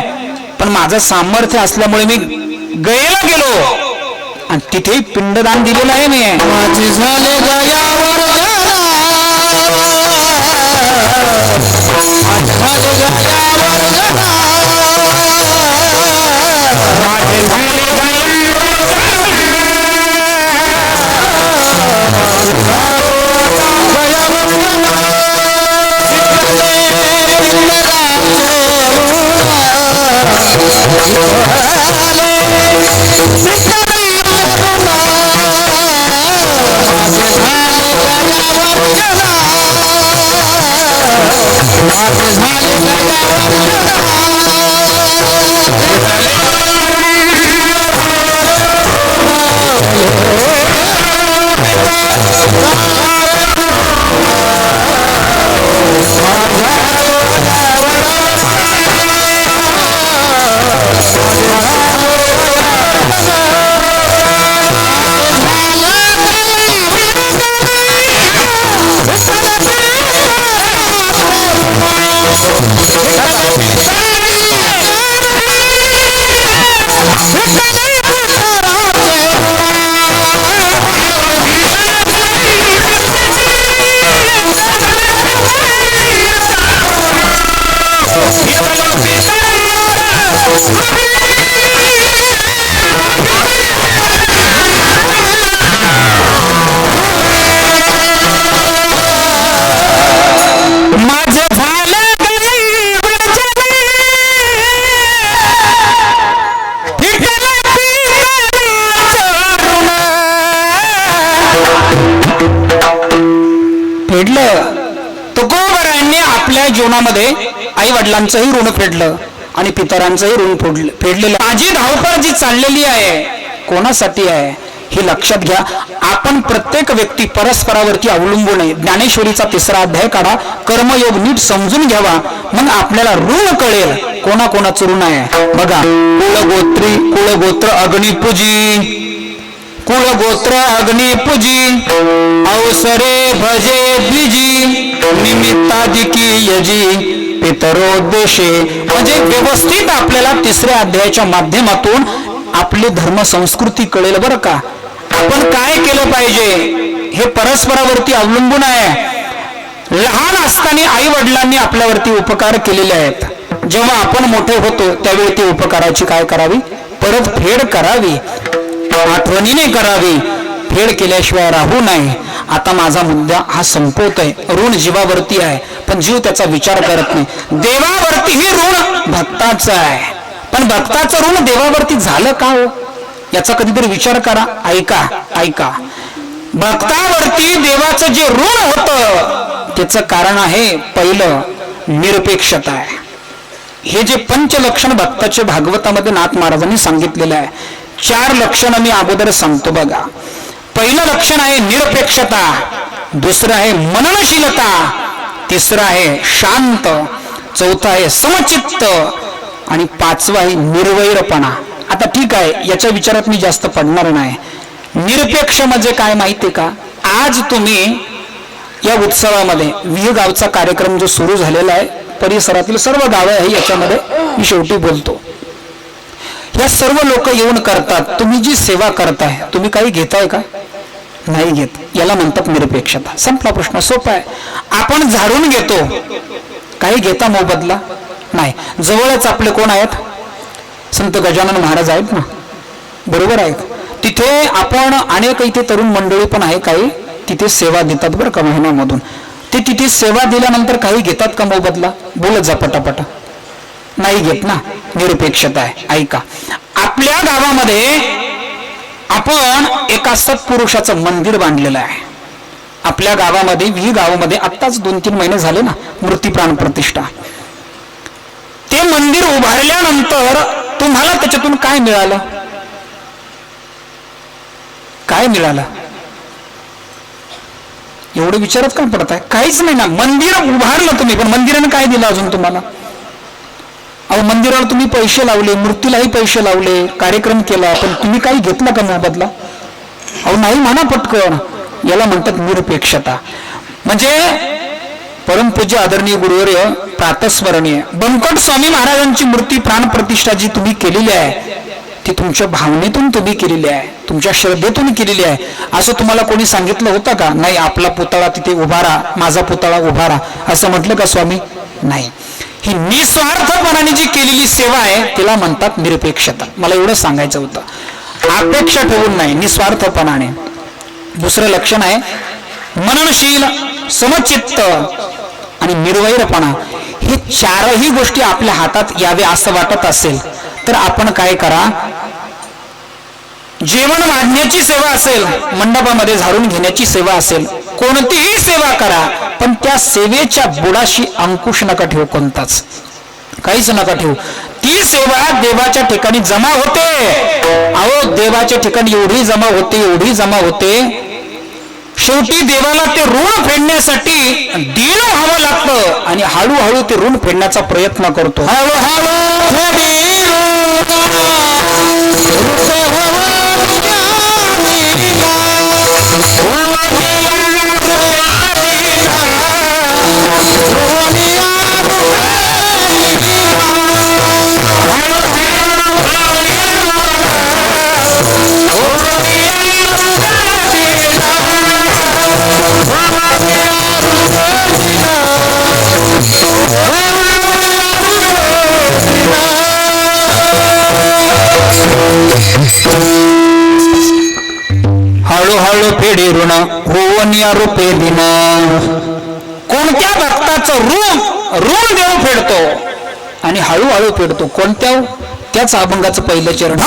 पण माझं सामर्थ्य असल्यामुळे मी गयेला गेलो आणि तिथे पिंडदान दिलेलं आहे. मी माझे झाले गयावर गावामध्ये आई वडिलांचंही ऋण फेडलं आणि पितरांचंही ऋण फेडलेलं. माझी धावपळ जी चाललेली आहे कोणासाठी आहे हे लक्षात घ्या. आपण प्रत्येक व्यक्ती परस्परावरती अवलंबून आहे. ज्ञानेश्वरीचा 3रा अध्याय काढा, कर्मयोग नीट समजून घ्यावा, मग आपल्याला ऋण कळेल कोणाकोणाचं ऋण आहे. बघा, कुळगोत्र अग्निपूजी, कुळगोत्र अग्निपूजी, अवसरे भजे द्विजी, निमित्तादिकी यजी, पितरोद्देशे. म्हणजे व्यवस्थित आपल्याला 3ऱ्या अध्यायाच्या माध्यमातून आपली धर्म संस्कृती कळेल बरं का. आपण काय केलं पाहिजे हे परस्परावरती अवलंबून आहे. लहान असताना आई वडिलांनी आपल्यावरती उपकार केलेले आहेत. जेव्हा आपण मोठे होतो त्यावेळी ती उपकाराची काय करावी, परत फेड करावी, आठवणीने करावी. फेड केल्याशिवाय राहू नये. आता माझा मुद्दा हा संपवतोय. ऋण जीवावरती आहे पण जीव त्याचा विचार करत नाही. देवावरतीही ऋण भक्ताचं आहे पण भक्ताचं ऋण देवावरती झालं का हो याचा कधीतरी विचार करा. ऐका, भक्तावरती देवाचं जे ऋण होतं त्याचं कारण आहे पहिलं निरपेक्षता आहे. हे जे पंचलक्षण भक्ताचे भागवतामध्ये नाथ महाराजांनी सांगितलेलं आहे. 4 लक्षण मी अगोदर सांगतो बघा. पहिलं लक्षण आहे निरपेक्षता, दुसरं आहे मननशीलता, तिसरं आहे शांत, चौथं आहे समचित्त आणि 5वं आहे निर्वैरपणा. आता ठीक आहे, याच्या विचारात मी जास्त पडणार नाही. निरपेक्ष म्हणजे काय माहितीये का? आज तुम्ही या उत्सवामध्ये विह गावचा कार्यक्रम जो सुरू झालेला आहे, परिसरातील सर्व गावे आहे याच्यामध्ये मी शेवटी बोलतो. या सर्व लोक येऊन करतात. तुम्ही जी सेवा करताय तुम्ही काही घेताय का? नाही घेत. याला म्हणतात निरपेक्षता. संपला प्रश्न, सोपा आहे. आपण झाडून घेतो, काही घेता मोबदला नाही. जवळच आपले कोण आहेत? संत गजानन महाराज आहेत ना, बरोबर आहे. तिथे आपण अनेक इथे तरुण मंडळी पण आहे, काही तिथे सेवा देतात बरं का महिन्यामधून. ते तिथे सेवा दिल्यानंतर काही घेतात का मोबदला? बोलत जा पटापट. नाही घेत ना. निरपेक्षता आहे. ऐका, आपल्या गावामध्ये आपण एका सत्पुरुषाचं मंदिर बांधलेलं आहे. आपल्या गावामध्ये विही गावामध्ये आत्ताच 2-3 महिने झाले ना मूर्ती प्राण प्रतिष्ठा. ते मंदिर उभारल्यानंतर तुम्हाला त्याच्यातून काय मिळालं? काय मिळालं एवढं विचारत काय पडताय? काहीच नाही ना. मंदिर उभारलं तुम्ही, पण मंदिराने काय दिलं अजून तुम्हाला? अहो, मंदिराला तुम्ही पैसे लावले, मूर्तीलाही पैसे लावले, कार्यक्रम केला, पण तुम्ही काही घेतला का मोबदला? अहो नाही म्हणा पटकन. याला म्हणतात निरपेक्षता. म्हणजे परमपूज्य आदरणीय गुरुवर्य प्रातस्मरणीय बंकट स्वामी महाराजांची मूर्ती प्राण प्रतिष्ठा जी तुम्ही केलेली आहे ती तुमच्या भावनेतून तुम्ही केलेली आहे, तुमच्या श्रद्धेतून केलेली आहे. असं तुम्हाला कोणी सांगितलं होतं का? नाही, आपला पुतळा तिथे उभारा, माझा पुतळा उभारा असं म्हटलं का स्वामी? नाही. ही निस्वार्थपणाने जी केलेली सेवा आहे तिला म्हणतात निरपेक्षता. मला एवढं सांगायचं होतं. अपेक्षा ठेवून नाही, निस्वार्थपणाने. दुसरं लक्षण आहे मननशील, समचित्त आणि निर्वैरपणा. हे 4ही गोष्टी आपल्या हातात यावे असं वाटत असेल तर आपण काय करा, जेवण वाढण्याची सेवा असेल, मंडपामध्ये झाडून घेण्याची सेवा असेल, कोणतीही सेवा करा, पण त्या सेवेच्या बुडाशी अंकुश नका ठेवू, कोणताच काहीच नका ठेवू. ती सेवा देवाच्या ठिकाणी जमा होते. अहो, देवाच्या ठिकाणी एवढी जमा होते, शेवटी देवाला ते ऋण फेडण्यासाठी दीन व्हावं लागतं आणि हळूहळू ते ऋण फेडण्याचा प्रयत्न करतो. हळूहळू फेडी ऋण होऊन या रूपे दिन. कोणत्या भक्ताचं ऋण देव फेडतो आणि हळूहळू फेडतो. कोणत्या? त्याच अभंगाचं पहिलं चरण.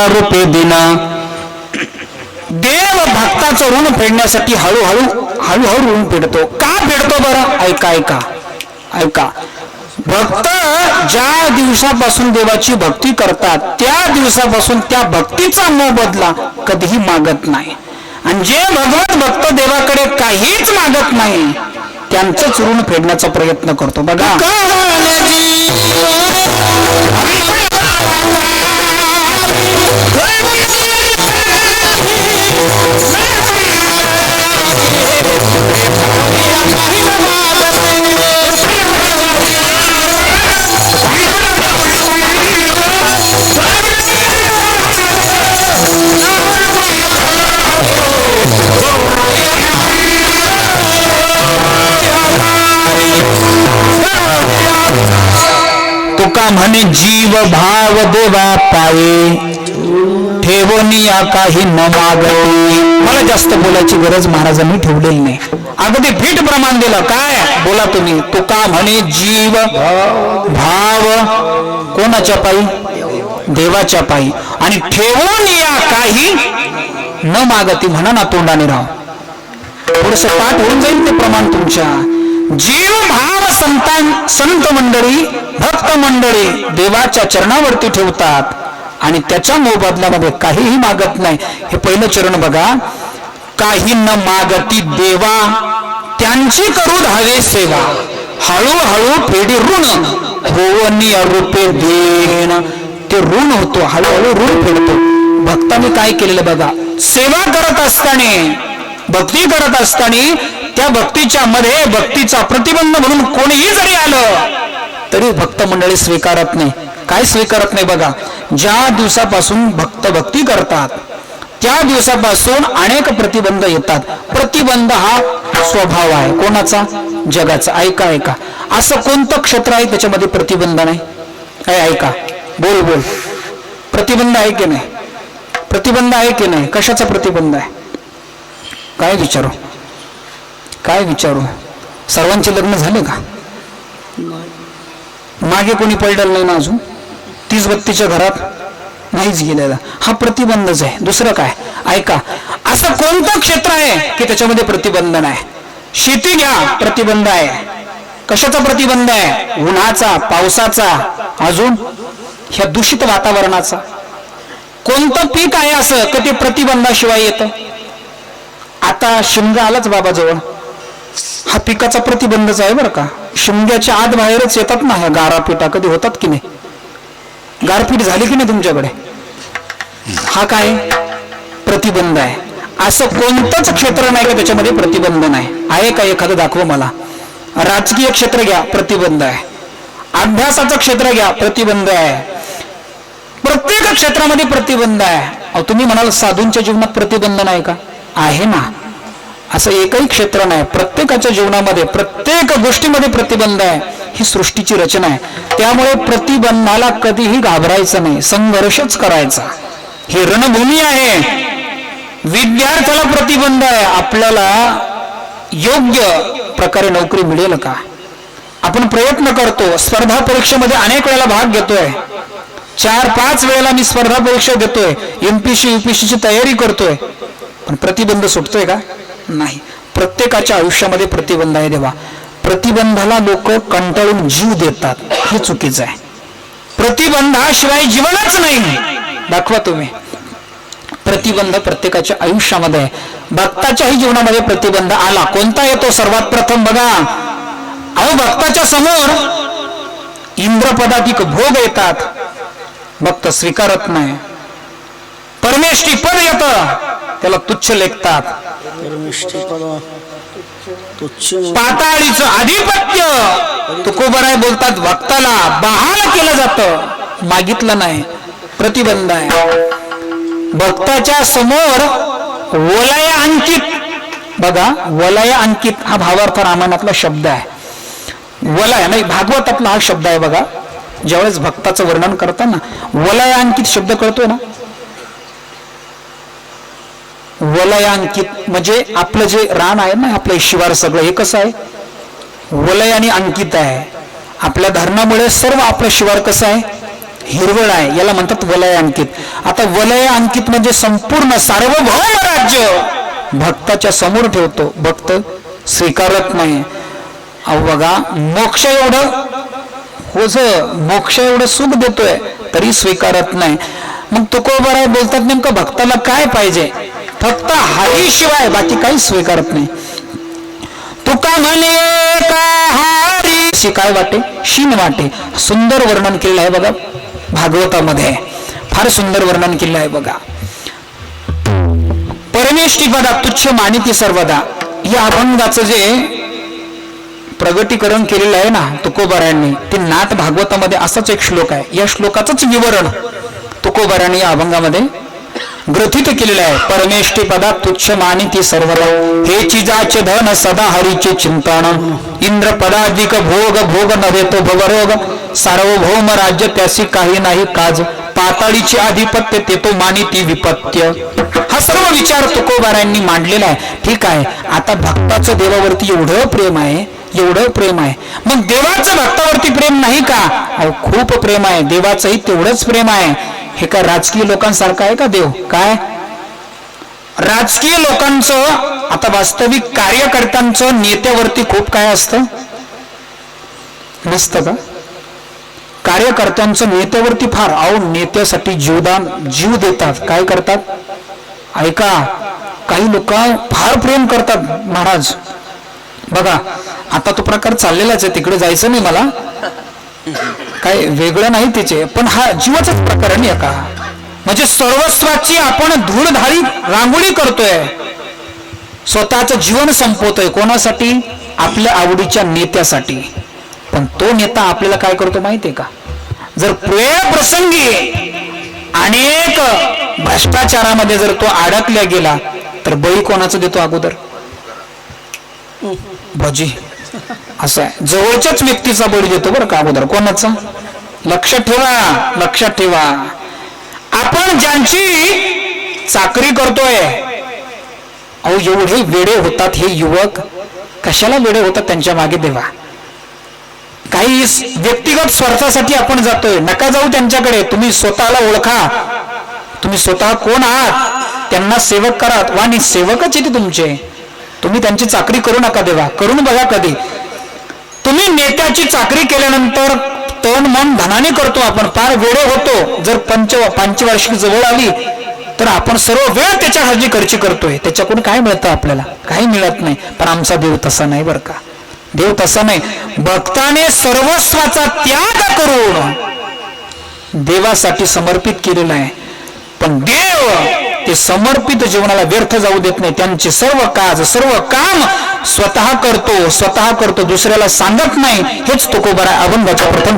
रूपे दिन. देव भक्ताचं ऋण फेडण्यासाठी हळूहळू ऋण फेडतो. का फेडतो बरं? ऐका ऐका ऐका. भक्त ज्या दिवसापासून देवाची भक्ती करतात त्या दिवसापासून त्या भक्तीचा मोबदला कधीही मागत नाही. आणि जे भगवत भक्त देवाकडे काहीच मागत नाही त्यांचंच ऋण फेडण्याचा प्रयत्न करतो. बघा, तुका म्हणे जीव भाव देवा पाये ठेवनिया काही न मागते. मला जास्त बोलायची गरज महाराजांनी ठेवलेली नाही. अगदी फिट प्रमाण दिलं. काय बोला तुम्ही? तुका म्हणे जीव भाव कोणाच्या पायी? देवाच्या पायी. आणि ठेवनिया काही न मागती. म्हणा ना तोंडाने राव. थोडस पाठ होऊन जाईल ते प्रमाण तुमच्या. जीव भाव संत मंडळी भक्त मंडळी देवाच्या चरणावरती ठेवतात आणि त्याच्या मोबदल्यामध्ये काहीही मागत नाही. हे पहिलं चरण बघा. काही न मागती देवा त्यांची करू धावे सेवा. हळूहळू फेडी ऋण होवनी रूपे देण. ते ऋण होतो, हळूहळू ऋण फेडतो. भक्तांनी काय केलेलं बघा. सेवा करत असताना भक्ती करत असताना त्या भक्तीच्या मध्ये भक्तीचा प्रतिबंध म्हणून कोणीही जरी आलं तरी भक्त मंडळी स्वीकारत नाही. काय स्वीकारत नाही बघा. ज्या दिवसापासून भक्त भक्ती करतात त्या दिवसापासून अनेक प्रतिबंध येतात. प्रतिबंध हा स्वभाव आहे कोणाचा? जगाचा. ऐका ऐका. असं कोणतं क्षेत्र आहे त्याच्यामध्ये प्रतिबंध नाही? ऐका, बोल बोल. प्रतिबंध आहे की नाही? प्रतिबंध आहे की नाही? कशाचा प्रतिबंध आहे? काय विचारू? काय विचारू? सर्वांचे लग्न झाले का? मागे कोणी पडलेलं नाही ना अजून? 30-32च्या घरात नाहीच गेलेला. हा प्रतिबंधच आहे. दुसरं काय? ऐका. असं कोणतं क्षेत्र आहे की त्याच्यामध्ये प्रतिबंध नाही? शेती घ्या, प्रतिबंध आहे. कशाचा प्रतिबंध आहे? उन्हाचा, पावसाचा, अजून ह्या दूषित वातावरणाचा. कोणतं पीक आहे असं की ते प्रतिबंधाशिवाय येतं? आता शिमगा आलाच बाबा जवळ. हा पिकाचा प्रतिबंधच आहे बरं का. शिमग्याच्या आत बाहेरच येतात ना ह्या गारापिटा. कधी होतात की नाही? गारपीट झाली की नाही तुमच्याकडे? हा काय प्रतिबंध आहे. असं कोणतंच क्षेत्र नाही का त्याच्यामध्ये प्रतिबंध नाही? आहे का एखादं? दाखव मला. राजकीय क्षेत्र घ्या, प्रतिबंध आहे. अभ्यासाचं क्षेत्र घ्या, प्रतिबंध आहे. प्रत्येक क्षेत्रामध्ये प्रतिबंध आहे. अहो तुम्ही म्हणाल साधूंच्या जीवनात प्रतिबंध नाही का? आहे ना. असं एकही क्षेत्र नाही. प्रत्येकाच्या जीवनामध्ये प्रत्येक गोष्टीमध्ये प्रतिबंध आहे. ही सृष्टीची रचना आहे. त्यामुळे प्रतिबंधाला कधीही घाबरायचं नाही, संघर्षच करायचा. ही रणभूमी आहे. विद्यार्थ्याला प्रतिबंध आहे. आपल्याला योग्य प्रकारे नोकरी मिळेल का? आपण प्रयत्न करतो. स्पर्धा परीक्षेमध्ये अनेक वेळेला भाग घेतोय. 4-5 वेळेला मी स्पर्धा परीक्षा देतोय. MPSC UPSC ची तयारी करतोय. पण प्रतिबंध सुटतोय का? नाही. प्रत्येकाच्या आयुष्यामध्ये प्रतिबंध आहे देवा. प्रतिबंधाला लोक कंटाळून जीव देतात. हे चुकीचं आहे. प्रतिबंधाशिवाय जीवनच नाही. दाखवा तुम्ही. प्रतिबंध प्रत्येकाच्या आयुष्यामध्ये आहे. भक्ताच्याही जीवनामध्ये प्रतिबंध आला. कोणता येतो? सर्वात प्रथम बघा. अहो भक्ताच्या समोर इंद्रपदाधिक भोग येतात. भक्त स्वीकारत नाही. परमेष्ठी पद येतं, त्याला तुच्छ लेखतात. पाताळीचं आधिपत्य तुकोबराय बोलतात. भक्ताला बहाल केलं जातं, मागितलं नाही. प्रतिबंध आहे. भक्ताच्या समोर वलय अंकित. बघा, वलय अंकित हा भावार्थ रामायणातला शब्द आहे. वलय नाही, भागवतातला हा शब्द आहे. बघा, ज्यावेळेस भक्ताचं वर्णन करताना वलय अंकित शब्द कळतोय ना. वलयांकित म्हणजे आपलं जे रान आहे ना, आपलं शिवार सगळं हे कसं आहे? वलय आणि अंकित आहे. आपल्या धरणामुळे सर्व आपलं शिवार कसं आहे? हिरवळ आहे, याला म्हणतात वलय अंकित. आता वलय अंकित म्हणजे संपूर्ण सार्वभौम राज्य भक्ताच्या समोर ठेवतो, भक्त स्वीकारत नाही. अहो बघा, मोक्ष एवढं होज, मोक्ष एवढं सुख देतोय तरी स्वीकारत नाही. मग तुकोबाराय बोलतात नेमकं भक्ताला काय पाहिजे? फक्त हरीशिवाय बाकी काही स्वीकारत नाही. तुका म्हणे का हरी, अशी काय वाटे? शीन वाटे. सुंदर वर्णन केलेलं आहे बघा भागवतामध्ये, फार सुंदर वर्णन केलेलं आहे बघा. परमेष्ठी पदा तुच्छ मानिती सर्वदा, या अभंगाचं जे प्रगटीकरण केलेलं आहे ना तुकोबारायांनी, ते नाथ भागवतामध्ये असाच एक श्लोक आहे. या श्लोकाचंच विवरण तुकोबारायांनी या अभंगामध्ये ग्रथित केलेलं आहे. परमेष्ठी पदा तुच्छ मानिती सर्वदा, हे चिजाचे धन सदा हरीचे चिंतन, इंद्र पदाधिक भोग भोग नव्हे तो भवरोग, सार्वभौम राज्य त्यासी काही नाही काज, पाताळीचे अधिपत्य ते तो मानिती विपत्य. हा सर्व विचार तुकोबारायांनी मांडलेला आहे. ठीक आहे, आता भक्ताचं देवावरती एवढं प्रेम आहे, एवढं प्रेम आहे, मग देवाचं भक्तावरती प्रेम नाही का? अहो खूप प्रेम आहे, देवाचंही तेवढंच प्रेम आहे. हे काय राजकीय लोकांसारखं आहे का देव? काय राजकीय लोकांचं, आता वास्तविक कार्यकर्त्यांचं नेत्यावरती खूप काय असतं? नसतं का? कार्यकर्त्यांचं नेत्यावरती फार, अहो नेत्यासाठी जीव देतात. काय करतात? ऐका, काही लोक फार प्रेम करतात महाराज. बघा आता तो प्रकार चाललेलाच आहे, तिकडे जायचं नाही मला, काय वेगळं नाही त्याचे, पण हा जीवाचाच प्रकार आहे का? म्हणजे सर्वस्वाची आपण धूळधारी रांगोळी करतोय, स्वतःचं जीवन संपवतोय. कोणासाठी? आपल्या आवडीच्या नेत्यासाठी. पण तो नेता आपल्याला काय करतो माहितीये का? जर वेळ प्रसंगी अनेक भ्रष्टाचारामध्ये जर तो अडकल्या गेला तर बळी कोणाचं देतो अगोदर? भजी. असं आहे, जवळच्याच व्यक्तीचा बळी देतो बरं का अगोदर. कोणाचा? लक्षात ठेवा, लक्षात ठेवा. आपण ज्यांची चाकरी करतोय, अहो एवढे वेडे होतात हे युवक. कशाला वेडे होतात त्यांच्या मागे देवा? काही व्यक्तिगत स्वार्थासाठी आपण जातोय, नका जाऊ त्यांच्याकडे. तुम्ही स्वतःला ओळखा, तुम्ही स्वतः कोण आहात, त्यांना सेवक करा. वाणी सेवकच येते तुमचे. तुम्ही त्यांची चाकरी करू नका देवा. करून बघा कधी. तुम्ही नेत्याची चाकरी केल्यानंतर तन मन धनाने करतो आपण, फार वेळ होतो. जर पंचवार्षिक जवळ आली तर आपण सर्व वेळ त्याच्यासाठी खर्ची करतोय. त्याच्याकडून काय मिळतं आपल्याला? काही मिळत नाही. पण आमचा देव तसा नाही बरं का. देव तसा नाही. भक्ताने सर्वस्वाचा त्याग करून देवासाठी समर्पित केलेला आहे. पण देव ते समर्पित जीवनाला व्यर्थ जाऊ देत नाही. त्यांचे सर्व काज, सर्व काम स्वतः करतो, स्वतः करतो, दुसऱ्याला सांगत नाही. हेच तुकोबाराय अभंगाच्या प्रथम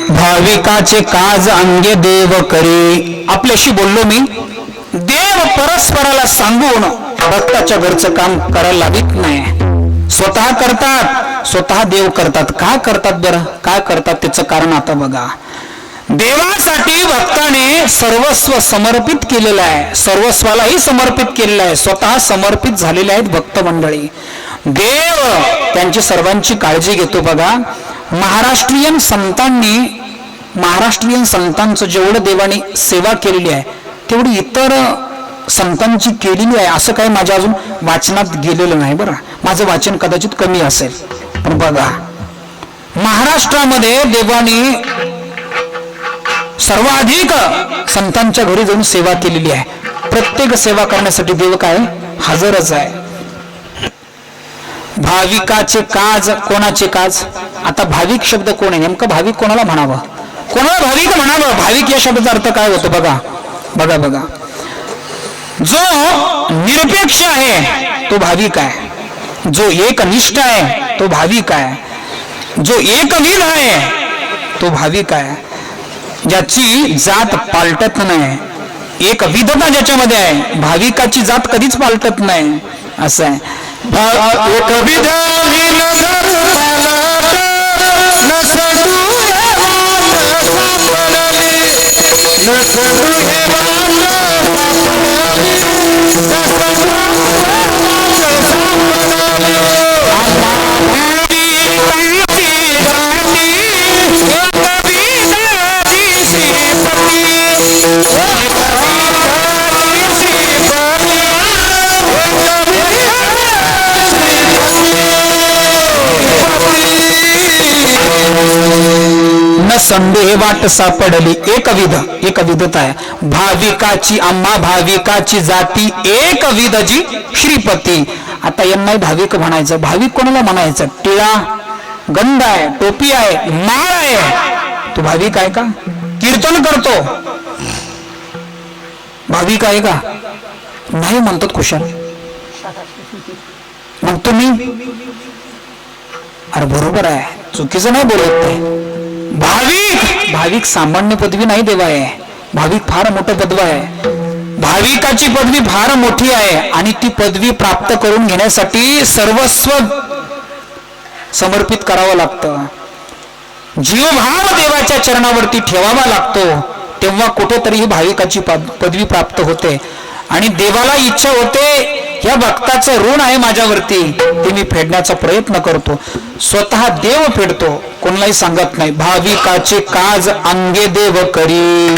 भाविकाचे काज अंगे देव करे. आपल्याशी बोललो मी. देव परस्पराला सांगून भक्ताच्या घरचं काम करायला लावित नाही. स्वतः करतात, स्वतः देव करतात. का करतात बरं? काय करतात त्याचं कारण आता बघा. देवासाठी भक्ताने सर्वस्व समर्पित केलेलं आहे, सर्वस्वालाही समर्पित केलेलं आहे, स्वतः समर्पित झालेले आहेत भक्त मंडळी. देव त्यांची सर्वांची काळजी घेतो. बघा, महाराष्ट्रीयन संतांचं जेवढं देवाने सेवा केलेली आहे तेवढी इतर संतांची केलेली आहे असं काही माझ्या अजून वाचनात गेलेलं नाही. बरं, माझं वाचन कदाचित कमी असेल, पण बघा, महाराष्ट्रामध्ये देवाने सर्वाधिक संतांच्या घरी जाऊन सेवा केलेली आहे. प्रत्येक सेवा करण्यासाठी देव काय हजरच आहे. भाविकाचे काज, कोणाचे काज? आता भाविक शब्द कोण आहे? नेमकं भाविक कोणाला म्हणावं, कोणाला भाविक म्हणावं? भाविक या शब्दाचा अर्थ काय होतो? बघा बघा बघा, जो निरपेक्ष आहे तो भाविक आहे, जो एकनिष्ठ आहे तो भाविक आहे, जो एकविध आहे तो भाविक आहे, ज्याची जात पालटत नाही, एक विधता ज्याच्यामध्ये आहे. भाविकाची जात कधीच पालटत नाही असं आहे. न संदेह वाट सापडली एकविधता आहे. भाविकाची आम्हा भाविकाची जाती एकविध जी श्रीपती. आता यांना भाविक म्हणायचं. भाविक कोणाला म्हणायचं? टिळा, गंध आहे, टोपी आहे, माळ आहे, तो भाविक आहे का? कीर्तन करतो, भाविक आहे का? नाही म्हणतात कुशाल. मग तुम्ही, अरे बरोबर आहे, चुकीचं नाही बोलत ते. भाविक सामान्य पदवी नाही देवा आहे, भाविक फार मोठं पदवी आहे. भाविकाची पदवी फार मोठी आहे आणि ती पदवी प्राप्त करून घेण्यासाठी सर्वस्व समर्पित करावं लागतं. जीवभाव देवाच्या चरणावरती ठेवावा लागतो, तेव्हा कुठेतरी ही भाविकाची पदवी प्राप्त होते. आणि देवाला इच्छा होते, या भक्ताचं ऋण आहे माझ्यावरती, ते मी फेडण्याचा प्रयत्न करतो. स्वतः देव फेडतो, कोणालाही सांगत नाही. भाविकाचे काज अंगे देव करी,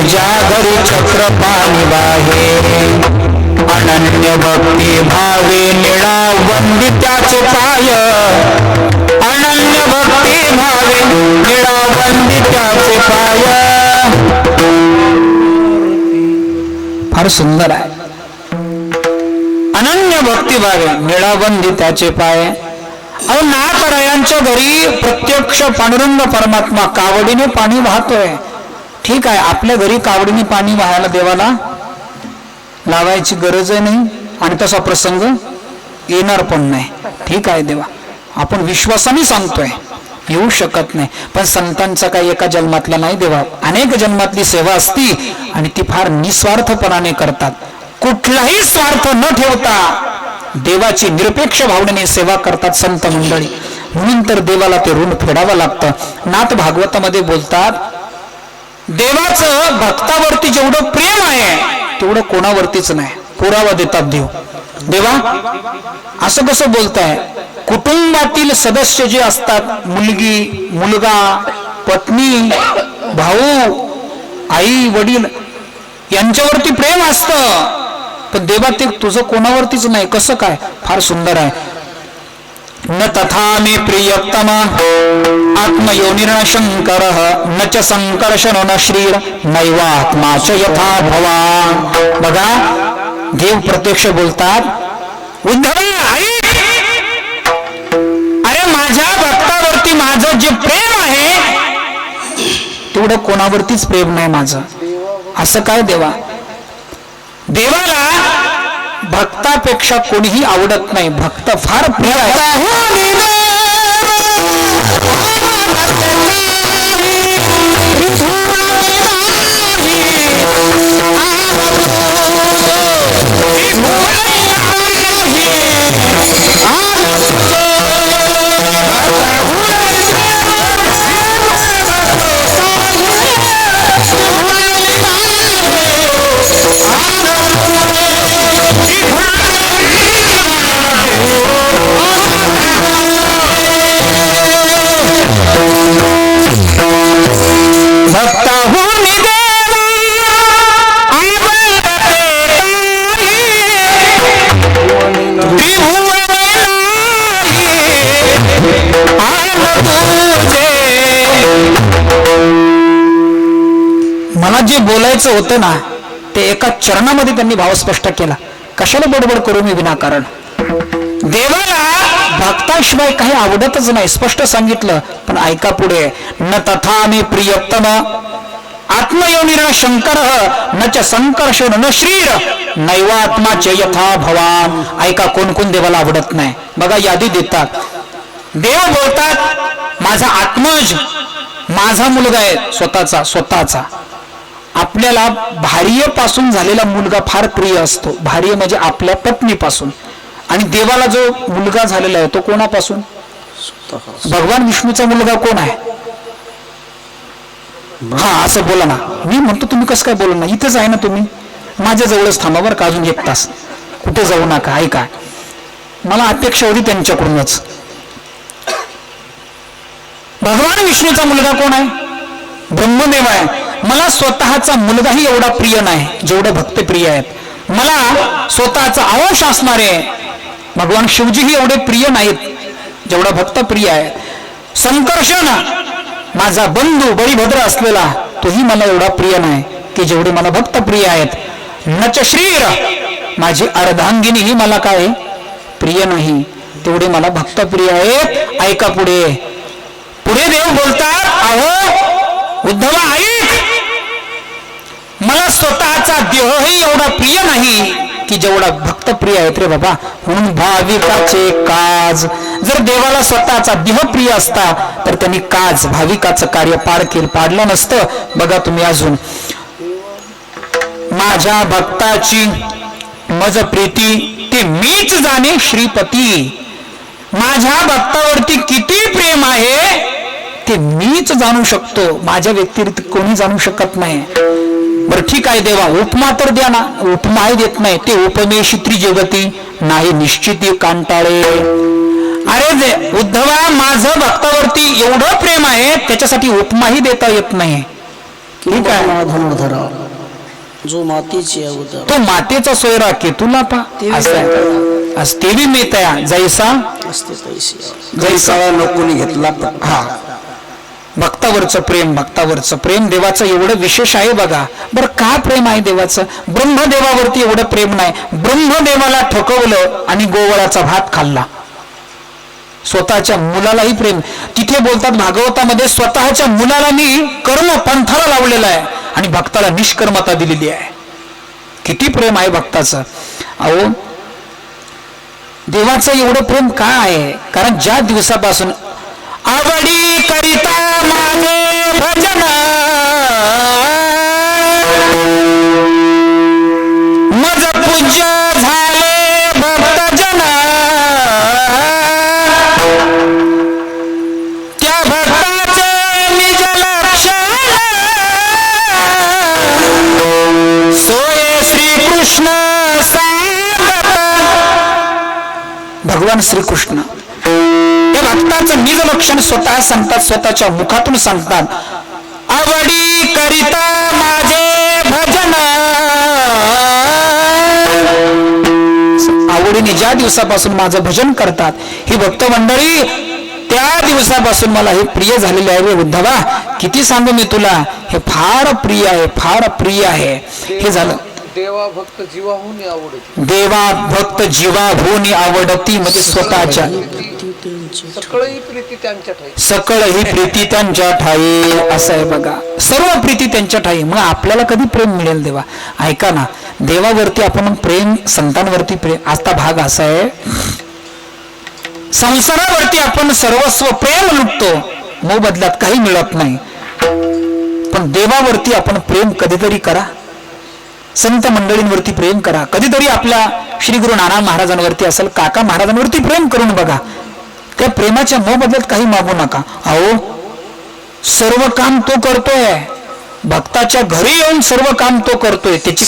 जागरी चक्र पाणी वाहे, अनन्य भक्ती भावे निळा वंदित्याचे पाय, अनन्य भक्ती भावे निळा वंदित्याचे पाय. फार सुंदर आहे. अनन्य भक्ती भावे निळा वंदित्याचे पाय. अहो, नाथरायांच्या घरी प्रत्यक्ष पांडुरंग परमात्मा कावडीने पाणी वाहतोय. ठीक आहे, आपल्या घरी कावडीने पाणी वाहायला देवाला लावायची गरज नाही आणि तसा प्रसंग येणार पण नाही. ठीक आहे, देवा आपण विश्वासाने सांगतोय, येऊ शकत नाही, पण संतांचा काही एका जन्मातला नाही, देवा अनेक जन्मातली सेवा असती आणि ती फार निस्वार्थपणाने करतात. कुठलाही स्वार्थ न ठेवता देवाची निरपेक्ष भावनेने सेवा करतात संत मंडळी. म्हणून तर देवाला ते ऋण फेडावं लागतं. नाथ भागवतामध्ये बोलतात, देवाचं भक्तावरती जेवढं प्रेम आहे तेवढं कोणावरतीच नाही. पुरावा देतात देव. देवा असं कसं बोलताय? कुटुंबातील सदस्य जे असतात, मुलगी, मुलगा, पत्नी, भाऊ, आई, वडील, यांच्यावरती प्रेम असतं, पण देवा ते तुझं कोणावरतीच नाही. कसं काय? फार सुंदर आहे. न तथा मे प्रियतम आत्मयोनिर्न शंकर न च संकर्षण न श्रीर नैवात्मा च यथा भवान. बघा देव प्रत्यक्ष बोलतात, उद्धव ऐक, अरे माझ्या भक्तावरती माझं जे प्रेम आहे तेवढं कोणावरतीच प्रेम नाही माझं. असं काय देवा? देवाला भक्तापेक्षा कोणीही आवडत नाही. भक्त फार प्रिय आहे. मला जे बोलायचं होतं ना ते एका चरणामध्ये त्यांनी भाव स्पष्ट केला. कशाला बडबड करू मी विनाकारण? देवाला भक्ताशिवाय काही आवडतच नाही, स्पष्ट सांगितलं. पण ऐका पुढे, न तथा मे प्रियतम आत्मयोनिर्न शंकर न च संकर्षण न श्रीर नैवात्मा च यथा भवान. ऐका कोण कोण देवाला आवडत नाही. बघा यादी देतात. देव बोलतात, माझा आत्मज, माझा मुलगा आहे स्वतःचा. आपल्याला भार्येपासून झालेला मुलगा फार प्रिय असतो. भार्य म्हणजे आपल्या पत्नीपासून. आणि देवाला जो मुलगा झालेला आहे तो कोणापासून? भगवान विष्णूचा मुलगा कोण आहे? हा असं बोला ना. मी म्हणतो तुम्ही कसं काय बोला ना? इथेच आहे ना तुम्ही, माझ्या जवळच थांबा बरं का, अजून 1 तास कुठे जाऊ नका. ऐका, मला अपेक्षा होती त्यांच्याकडूनच. भगवान विष्णूचा मुलगा कोण आहे? ब्रह्मदेव आहे. मला स्वतःचा मुलगाही एवढा प्रिय नाही जेवढे भक्त प्रिय आहेत. मला स्वतःचा अंश असणारे भगवान शिवजीही एवढे प्रिय नाहीत जेवढा भक्त प्रिय आहे. संकर्षण माझा बंधू बळीभद्र असलेला तोही मला एवढा प्रिय नाही की जेवढे मला भक्त प्रिय आहेत. नच श्रीर माझी अर्धांगिनी ही मला काय प्रिय नाही तेवढे मला भक्त प्रिय आहेत. ऐका पुढे देव बोलतात, अहो उद्धवा ऐक, मला स्वतःचा देहही एवढा प्रिय नाही की जेवढा भक्त प्रिय आहेत रे बाबा. म्हणून भाविकाचे काज, जर देवाला स्वतःचा देह प्रिय असता तर त्यांनी काज भाविकाचं कार्य पाडलं नसतं. बघा तुम्ही अजून, माझ्या भक्ताची मज प्रीती ते मीच जाणे श्रीपती. माझ्या भक्तावरती किती प्रेम आहे ते मीच जाणू शकतो, माझ्या व्यतिरिक्त कोणी जाणू शकत नाही. बरं ठीक आहे देवा, उपमा तर द्या ना. उपमाही देत नाही. ते उपमेशी त्रिजगती नाही निश्चिती कांटाळे. अरे उद्धवा, माझं भक्तावरती एवढं प्रेम आहे त्याच्यासाठी उपमाही देता येत नाही. ठीक आहे, जो मातीची तो मातेचा सोयरा केतुला पा असं तेवी मेतया जैसा लोकांनी घेतला. हा, भक्तावरचं प्रेम देवाचं एवढं विशेष आहे. बघा बरं का प्रेम आहे देवाचं? ब्रह्मदेवावरती एवढं प्रेम नाही. ब्रह्मदेवाला ठकवलं आणि गोवळाचा भात खाल्ला. स्वतःच्या मुलालाही प्रेम. तिथे बोलतात भागवतामध्ये, स्वतःच्या मुलाला मी कर्म पंथाला लावलेला आहे आणि भक्ताला निष्कर्मता दिलेली आहे. किती प्रेम आहे भक्ताचं. अहो देवाचं एवढं प्रेम का आहे? कारण ज्या दिवसापासून आवडी करिता माझे भजन मज पूज्य झाले भक्तजन, त्या भक्ताचे निज लक्षण सोये श्रीकृष्ण सांगत. भगवान श्रीकृष्ण भक्ताचं निज लक्षण स्वतः सांगतात, स्वतःच्या मुखातून सांगतात. आवडी करिता माझे भजन गोडीने ज्या दिवसापासून माझं भजन करतात ही भक्त मंडळी, त्या दिवसापासून मला हे प्रिय झालेले आहे. उद्धवा किती सांगू मी तुला, हे फार प्रिय आहे, फार प्रिय आहे. हे झालं. देवा भक्त जीवाहून आवडती, देवा भक्त जीवाहून आवडती, म्हणजे स्वतःच्या सकळही प्रीती त्यांच्या ठाई, सकळ ही प्रीती त्यांच्या ठाई. असं आहे बघा, सर्व प्रीती त्यांच्या ठाई. मग आपल्याला कधी प्रेम मिळेल देवा? ऐका ना, देवावरती आपण प्रेम, संतांवरती प्रेम, आता भाग असा आहे, संसारावरती आपण सर्वस्व प्रेम लुटतो, मोबदल्यात काही मिळत नाही. पण देवावरती आपण प्रेम कधीतरी करा, संत मंडळींवरती प्रेम करा, कधीतरी आपल्या श्री गुरु नाना महाराजांवरती असेल, काका महाराजांवरती प्रेम करून बघा. त्या प्रेमाच्या मोबदल्यात काही मागू नका. अहो, सर्व काम तो करतोय, भक्ताच्या घरी येऊन सर्व काम तो करतोय, त्याची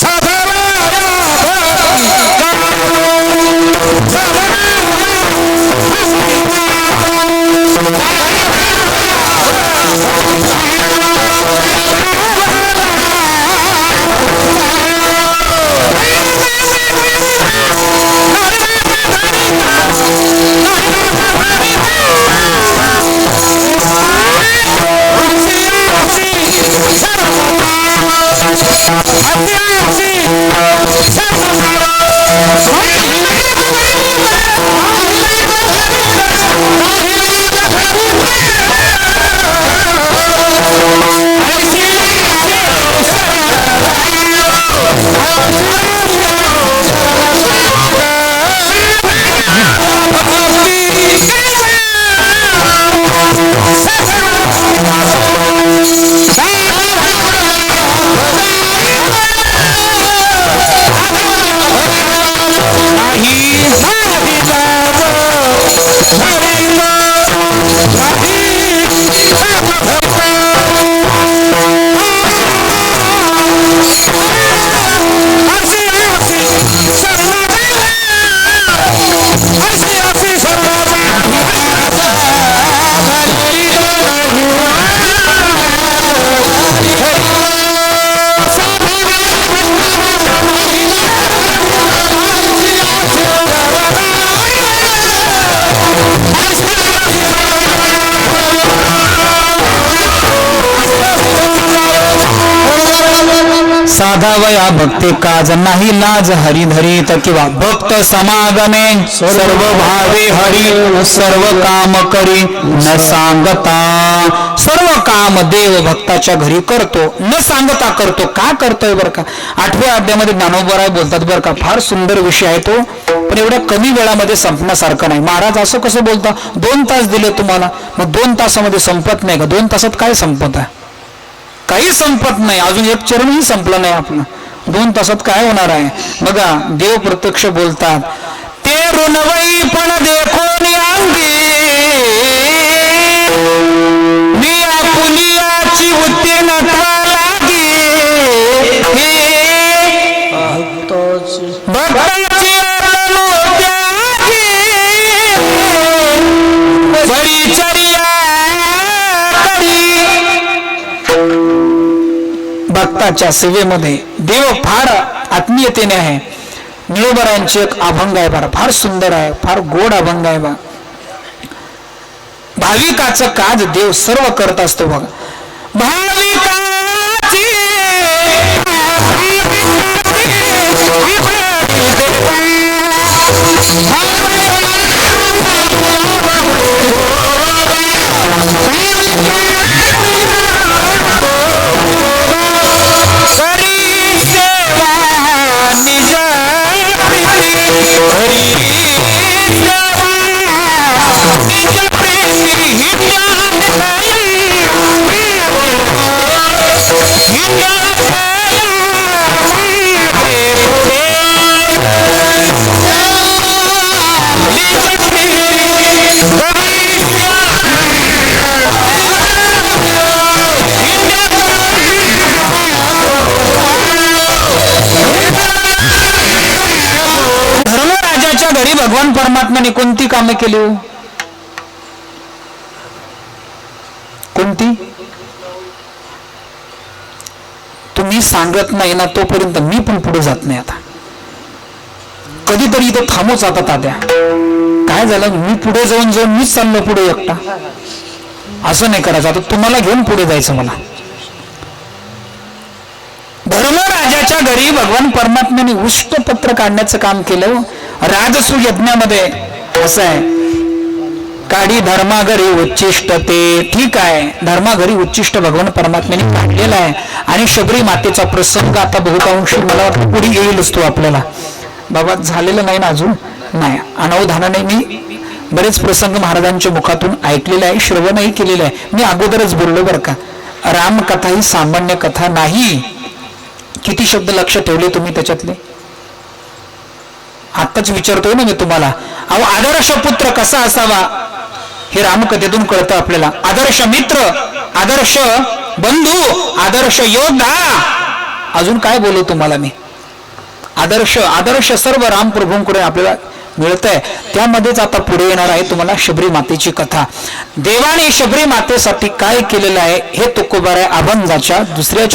साधावया भक्ती काज नाही लाज हरिधरीत किंवा भक्त समागमे सर्व भावे हरी सर्व काम करी न सांगता. सर्व काम देव भक्ताच्या घरी करतो, न सांगता करतो. का करतोय बरं का? 8व्या अध्यायामध्ये ज्ञानोबराय बोलतात बरं का, फार सुंदर विषय आहे तो, पण एवढ्या कमी वेळामध्ये संपण्यासारखं नाही. महाराज असं कसं बोलता, 2 तास दिले तुम्हाला, मग 2 तासामध्ये संपत नाही का? 2 तासात काय संपत आहे? काही संपत नाही. अजून एक चरणही संपलं नाही आपलं. 2 तासात काय होणार आहे? बघा, देव प्रत्यक्ष बोलतात, ते ऋणवई पण देखो अंगी मी आपुलियाची उत्तीर्ण लागी भक्ताची भक्ताच्या सेवेमध्ये देव फार आत्मीयतेने आहे. निळोबरायांचे एक अभंग आहे बरं, फार सुंदर आहे, फार गोड अभंग आहे बा. भाविकाचं काज देव सर्व करत असतो बघा. भाविकाची घरी भगवान परमात्म्याने कोणती कामे केली? कोणती? तुम्ही सांगत नाही ना तोपर्यंत मी पण पुढे जात नाही. आता कधीतरी इथं थांबूच आता तात्या. काय झालं, मी पुढे जाऊन जाऊन मीच चाललो पुढे एकटा. असं नाही करायचं, आता तुम्हाला घेऊन पुढे जायचं मला. धर्मराजाच्या घरी भगवान परमात्म्याने उष्टपत्र काढण्याचं काम केलं. राजसू यज्ञामध्ये असं आहे, काढी धर्माघरी उच्चिष्ट ते. ठीक आहे, धर्माघरी उच्चिष्ट भगवान परमात्म्याने काढलेला आहे. आणि शबरी मातेचा प्रसंग आता बहुतांशी मला वाटतं पुढे येईलच तो आपल्याला. बाबा झालेलं नाही ना अजून, नाही अनवधानाने मी बरेच प्रसंग महाराजांच्या मुखातून ऐकलेले आहे, श्रवणही केलेलं आहे. मी अगोदरच बोललो बरं का, रामकथा ही सामान्य कथा नाही. किती शब्द लक्ष ठेवले तुम्ही त्याच्यातले? आत्ताच विचारतोय ना मी तुम्हाला. अहो, आदर्श पुत्र कसा असावा हे रामकथेतून कळतं आपल्याला. आदर्श मित्र, आदर्श बंधू, आदर्श योद्धा. अजून काय बोलू तुम्हाला मी? आदर्श आदर्श सर्व रामप्रभूंकडे आपल्याला मिळतंय. त्यामध्येच आता पुढे येणार आहे तुम्हाला शबरी मातेची कथा. देवाने शबरी मातेसाठी काय केलेलं आहे हे तुकोबाराय अभंगाच्या दुसऱ्या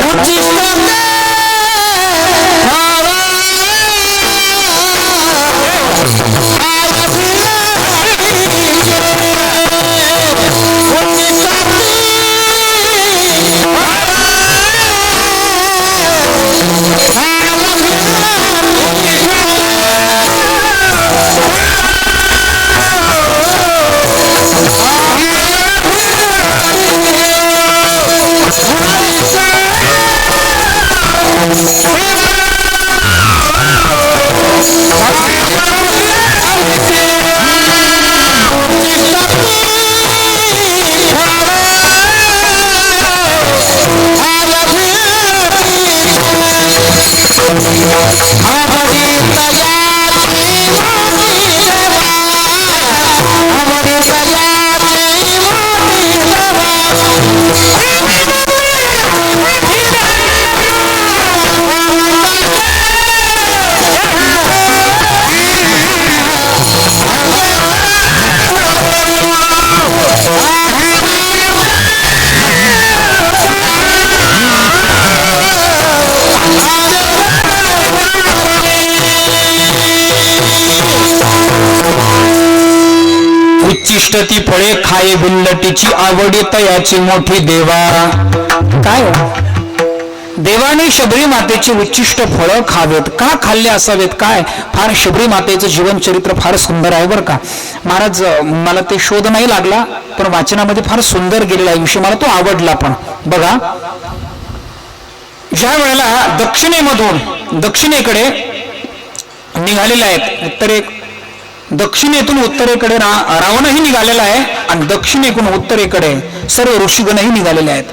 उच्चिष्टती फळे खाये बिल्लटीची आवडी तयाची मोठी देवा. काय देवाने शबरी मातेची उच्चिष्ट फळं खावेत. का खाल्ले असावेत? काय फार शबरी मातेचं जीवन चरित्र फार सुंदर आहे बरं का महाराज. मला ते शोध नाही लागला, पण वाचनामध्ये फार सुंदर गेलेला आहे विषय, मला तो आवडला. पण बघा, ज्या वेळेला दक्षिणेकडे निघालेले आहेत, दक्षिणेतून उत्तरेकडे रावणही निघालेला आहे आणि दक्षिणेकडून उत्तरेकडे सर्व ऋषीगणही निघालेले आहेत.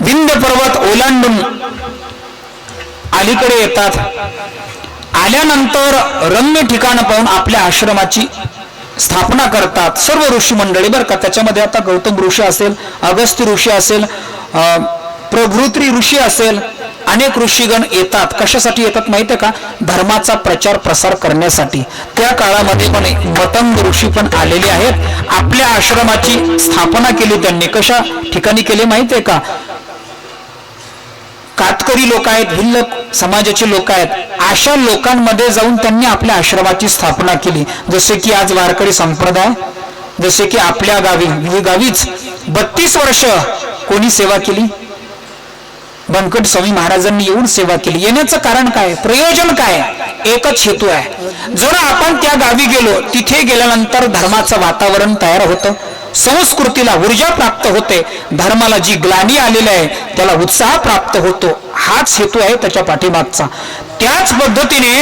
विंध्य पर्वत ओलांडून अलीकडे येतात. आल्यानंतर रम्य ठिकाण पाहून आपल्या आश्रमाची स्थापना करतात सर्व ऋषी मंडळी बरं का. त्याच्यामध्ये आता गौतम ऋषी असेल, अगस्त्य ऋषी असेल, प्रभृती ऋषी असेल, अनेक ऋषीगण येतात. कशासाठी येतात माहितीये का? धर्माचा प्रचार प्रसार करण्यासाठी. त्या काळामध्ये पण मतंग ऋषी पण आलेले आहेत. आपल्या आश्रमाची स्थापना केली त्यांनी. कशा ठिकाणी केली माहितीये का? कातकरी लोक आहेत, भिल्ल समाजाचे लोक आहेत, अशा लोकांमध्ये जाऊन त्यांनी आपल्या आश्रमाची स्थापना केली. जसे की आज वारकरी संप्रदाय, जसे की आपल्या गावीच 32 वर्ष कोणी सेवा केली? बंकट स्वामी महाराजांनी येऊन सेवा केली. येण्याचं कारण काय? प्रयोजन काय? एकच हेतू आहे. जर आपण त्या गावी गेलो, तिथे गेल्यानंतर धर्माचं वातावरण तयार होतं, संस्कृतीला ऊर्जा प्राप्त होते, धर्माला जी ग्लानी आलेली आहे त्याला उत्साह प्राप्त होतो. हाच हेतू आहे त्याच्या पाठीमागचा. त्याच पद्धतीने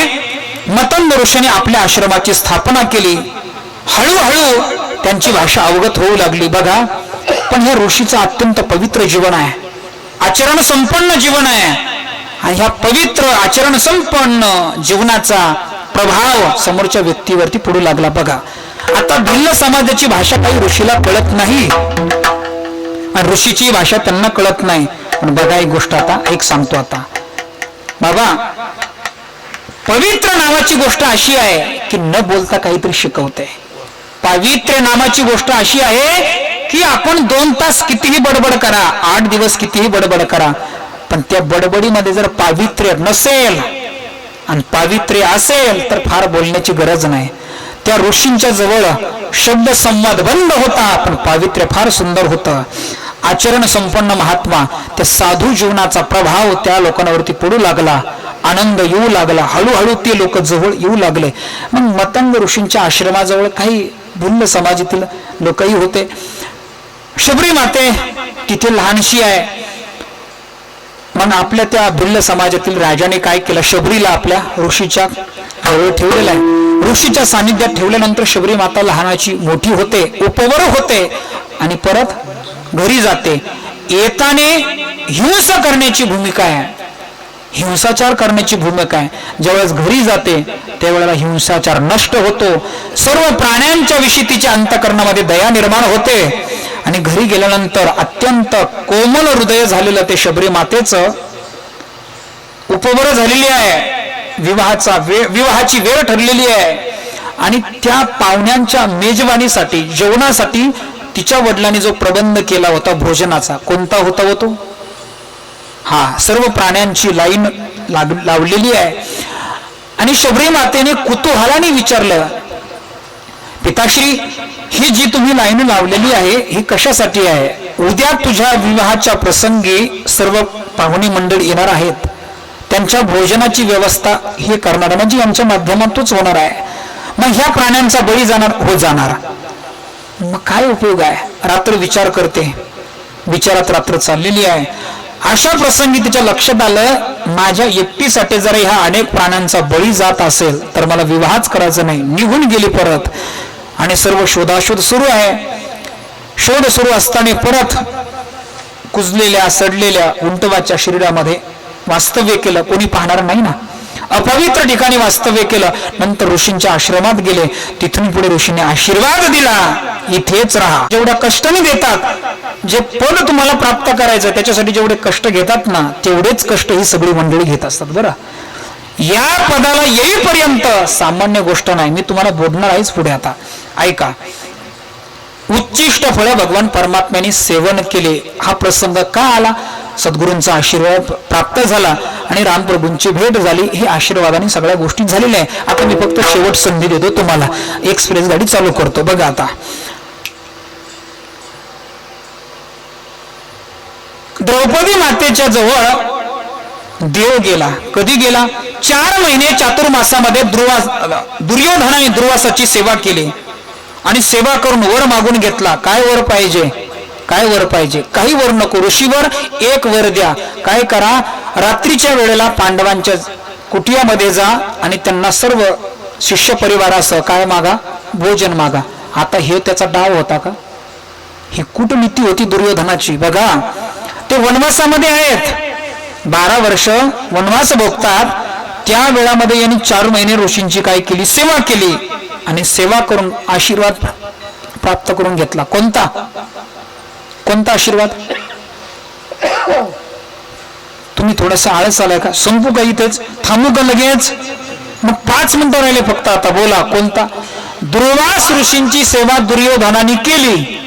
मतंग ऋषीने आपल्या आश्रमाची स्थापना केली. हळूहळू त्यांची भाषा अवगत होऊ लागली. बघा, पण ह्या ऋषीचं अत्यंत पवित्र जीवन आहे, आचरण संपन्न जीवन आहे. आणि ह्या पवित्र आचरण संपन्न जीवनाचा प्रभाव समोरच्या व्यक्तीवरती पडू लागला. बघा, आता भिल्ल समाजाची भाषा काही ऋषीला कळत नाही आणि ऋषीची भाषा त्यांना कळत नाही. पण बघा, एक गोष्ट आता एक सांगतो. आता बाबा, पवित्र नावाची गोष्ट अशी आहे की न बोलता काहीतरी शिकवते. पवित्र नामाची गोष्ट अशी आहे की आपण 2 तास कितीही बडबड करा, 8 दिवस कितीही बडबड करा, पण त्या बडबडीमध्ये जर पावित्र्य नसेल आणि पावित्र्य असेल तर फार बोलण्याची गरज नाही. त्या ऋषींच्या जवळ शब्द संवाद बंद होता, पण पावित्र्य फार सुंदर होतं. आचरण संपन्न महात्मा, त्या साधू जीवनाचा प्रभाव त्या लोकांवरती पडू लागला. आनंद येऊ लागला. हळूहळू ते लोक जवळ येऊ लागले. मग मतंग ऋषींच्या आश्रमाजवळ काही भिल्ल समाजातील लोकही होते. शबरी माते तिथे लहानशी आहे. मग आपल्या त्या भिल्ल समाजातील राजाने काय केलं, शबरीला आपल्या ऋषीच्या जवळ ठेवलेलं आहे. ऋषीच्या सानिध्यात ठेवल्यानंतर शबरी माता लहानाची मोठी होते, उपवर होते आणि परत घरी जाते. येताने हिंसा करण्याची भूमिका आहे, हिंसाचार करण्याची भूमिका आहे. ज्यावेळेस घरी जाते त्यावेळेला हिंसाचार नष्ट होतो. सर्व प्राण्यांच्या विषयी तिच्या अंतःकरणामध्ये दया निर्माण होते. आणि घरी गेल्यानंतर अत्यंत कोमल हृदय झालेलं ते शबरी मातेचं उपवर झालेली आहे. विवाहाची वेळ ठरलेली आहे. आणि त्या पाहुण्यांच्या मेजवानीसाठी, जेवणासाठी तिच्या वडिलांनी जो प्रबंध केला होता भोजनाचा, कोणता होता हो तो? सर्व प्राण्यांची लाईन लावलेली आहे. आणि शबरी मातेने कुतूहलाने विचारलं, पिताश्री, ही जी तुम्ही लाईन लावलेली आहे ही कशासाठी आहे? उद्या तुझ्या विवाहाच्या प्रसंगी सर्व पाहुणी मंडळी येणार आहेत, त्यांच्या भोजनाची व्यवस्था हे करणार, म्हणजे यांच्या माध्यमातूनच होणार आहे. मग ह्या प्राण्यांचा बळी जाणार. मग काय उपयोग आहे? रात्र विचार करते, विचारात रात्र चाललेली आहे. अशा प्रसंगी तिच्या लक्षात आलं, माझ्या एकटीसाठी जर ह्या अनेक प्राण्यांचा बळी जात असेल तर मला विवाहच करायचा नाही. निघून गेली परत. आणि सर्व शोधाशोध सुरू आहे. शोध सुरू असताना परत कुजलेल्या सडलेल्या उंटवाच्या शरीरामध्ये वास्तव्य केलं. कोणी पाहणार नाही ना, अपवित्र ठिकाणी वास्तव्य केलं. नंतर ऋषींच्या आश्रमात गेले. तिथून पुढे ऋषींनी आशीर्वाद दिला, इथेच राहा. जेवढ्या कष्टाने देतात, जे पद तुम्हाला प्राप्त करायचं त्याच्यासाठी जेवढे कष्ट घेतात ना, तेवढेच कष्ट ही सगळी मंडळी घेत असतात. बरं, या पदाला येईपर्यंत सामान्य गोष्ट नाही. मी तुम्हाला बोलणार आहेच पुढे. आता ऐका. उच्चिष्ट फळे भगवान परमात्म्याने सेवन केले. हा प्रसंग का आला? सद्गुरूंचा आशीर्वाद प्राप्त झाला आणि रामप्रभूंची भेट झाली. हे आशीर्वादाने सगळ्या गोष्टी झालेल्या आहे. आता मी फक्त शेवट संधी देतो तुम्हाला. एक्सप्रेस गाडी चालू करतो. बघा आता, द्रौपदी मातेच्या जवळ देव गेला. कधी गेला? 4 महिने चातुर्मासामध्ये दुर्योधनाने दुर्वासाची सेवा केली आणि सेवा करून वर मागून घेतला. काय वर पाहिजे? काय वर पाहिजे? काही वर नको. ऋषीवर एक वर द्या. काय करा? रात्रीच्या वेळेला पांडवांच्या कुटियामध्ये जा आणि त्यांना सर्व शिष्य परिवारासह काय मागा? भोजन मागा. आता हे त्याचा डाव होता का? ही कूटनीती होती दुर्योधनाची. बघा, ते वनवासामध्ये आहेत, 12 वर्ष वनवास भोगतात. त्या वेळामध्ये यांनी 4 महिने ऋषींची काय केली? सेवा केली आणि सेवा करून आशीर्वाद प्राप्त करून घेतला. कोणता आशीर्वाद? तुम्ही थोडासा आळस आलाय का? संपू का इथेच? थांबू का लगेच? मग 5 मिनिटं राहिले फक्त. आता बोला, कोणता? दुर्वास ऋषींची सेवा दुर्योधनाने केली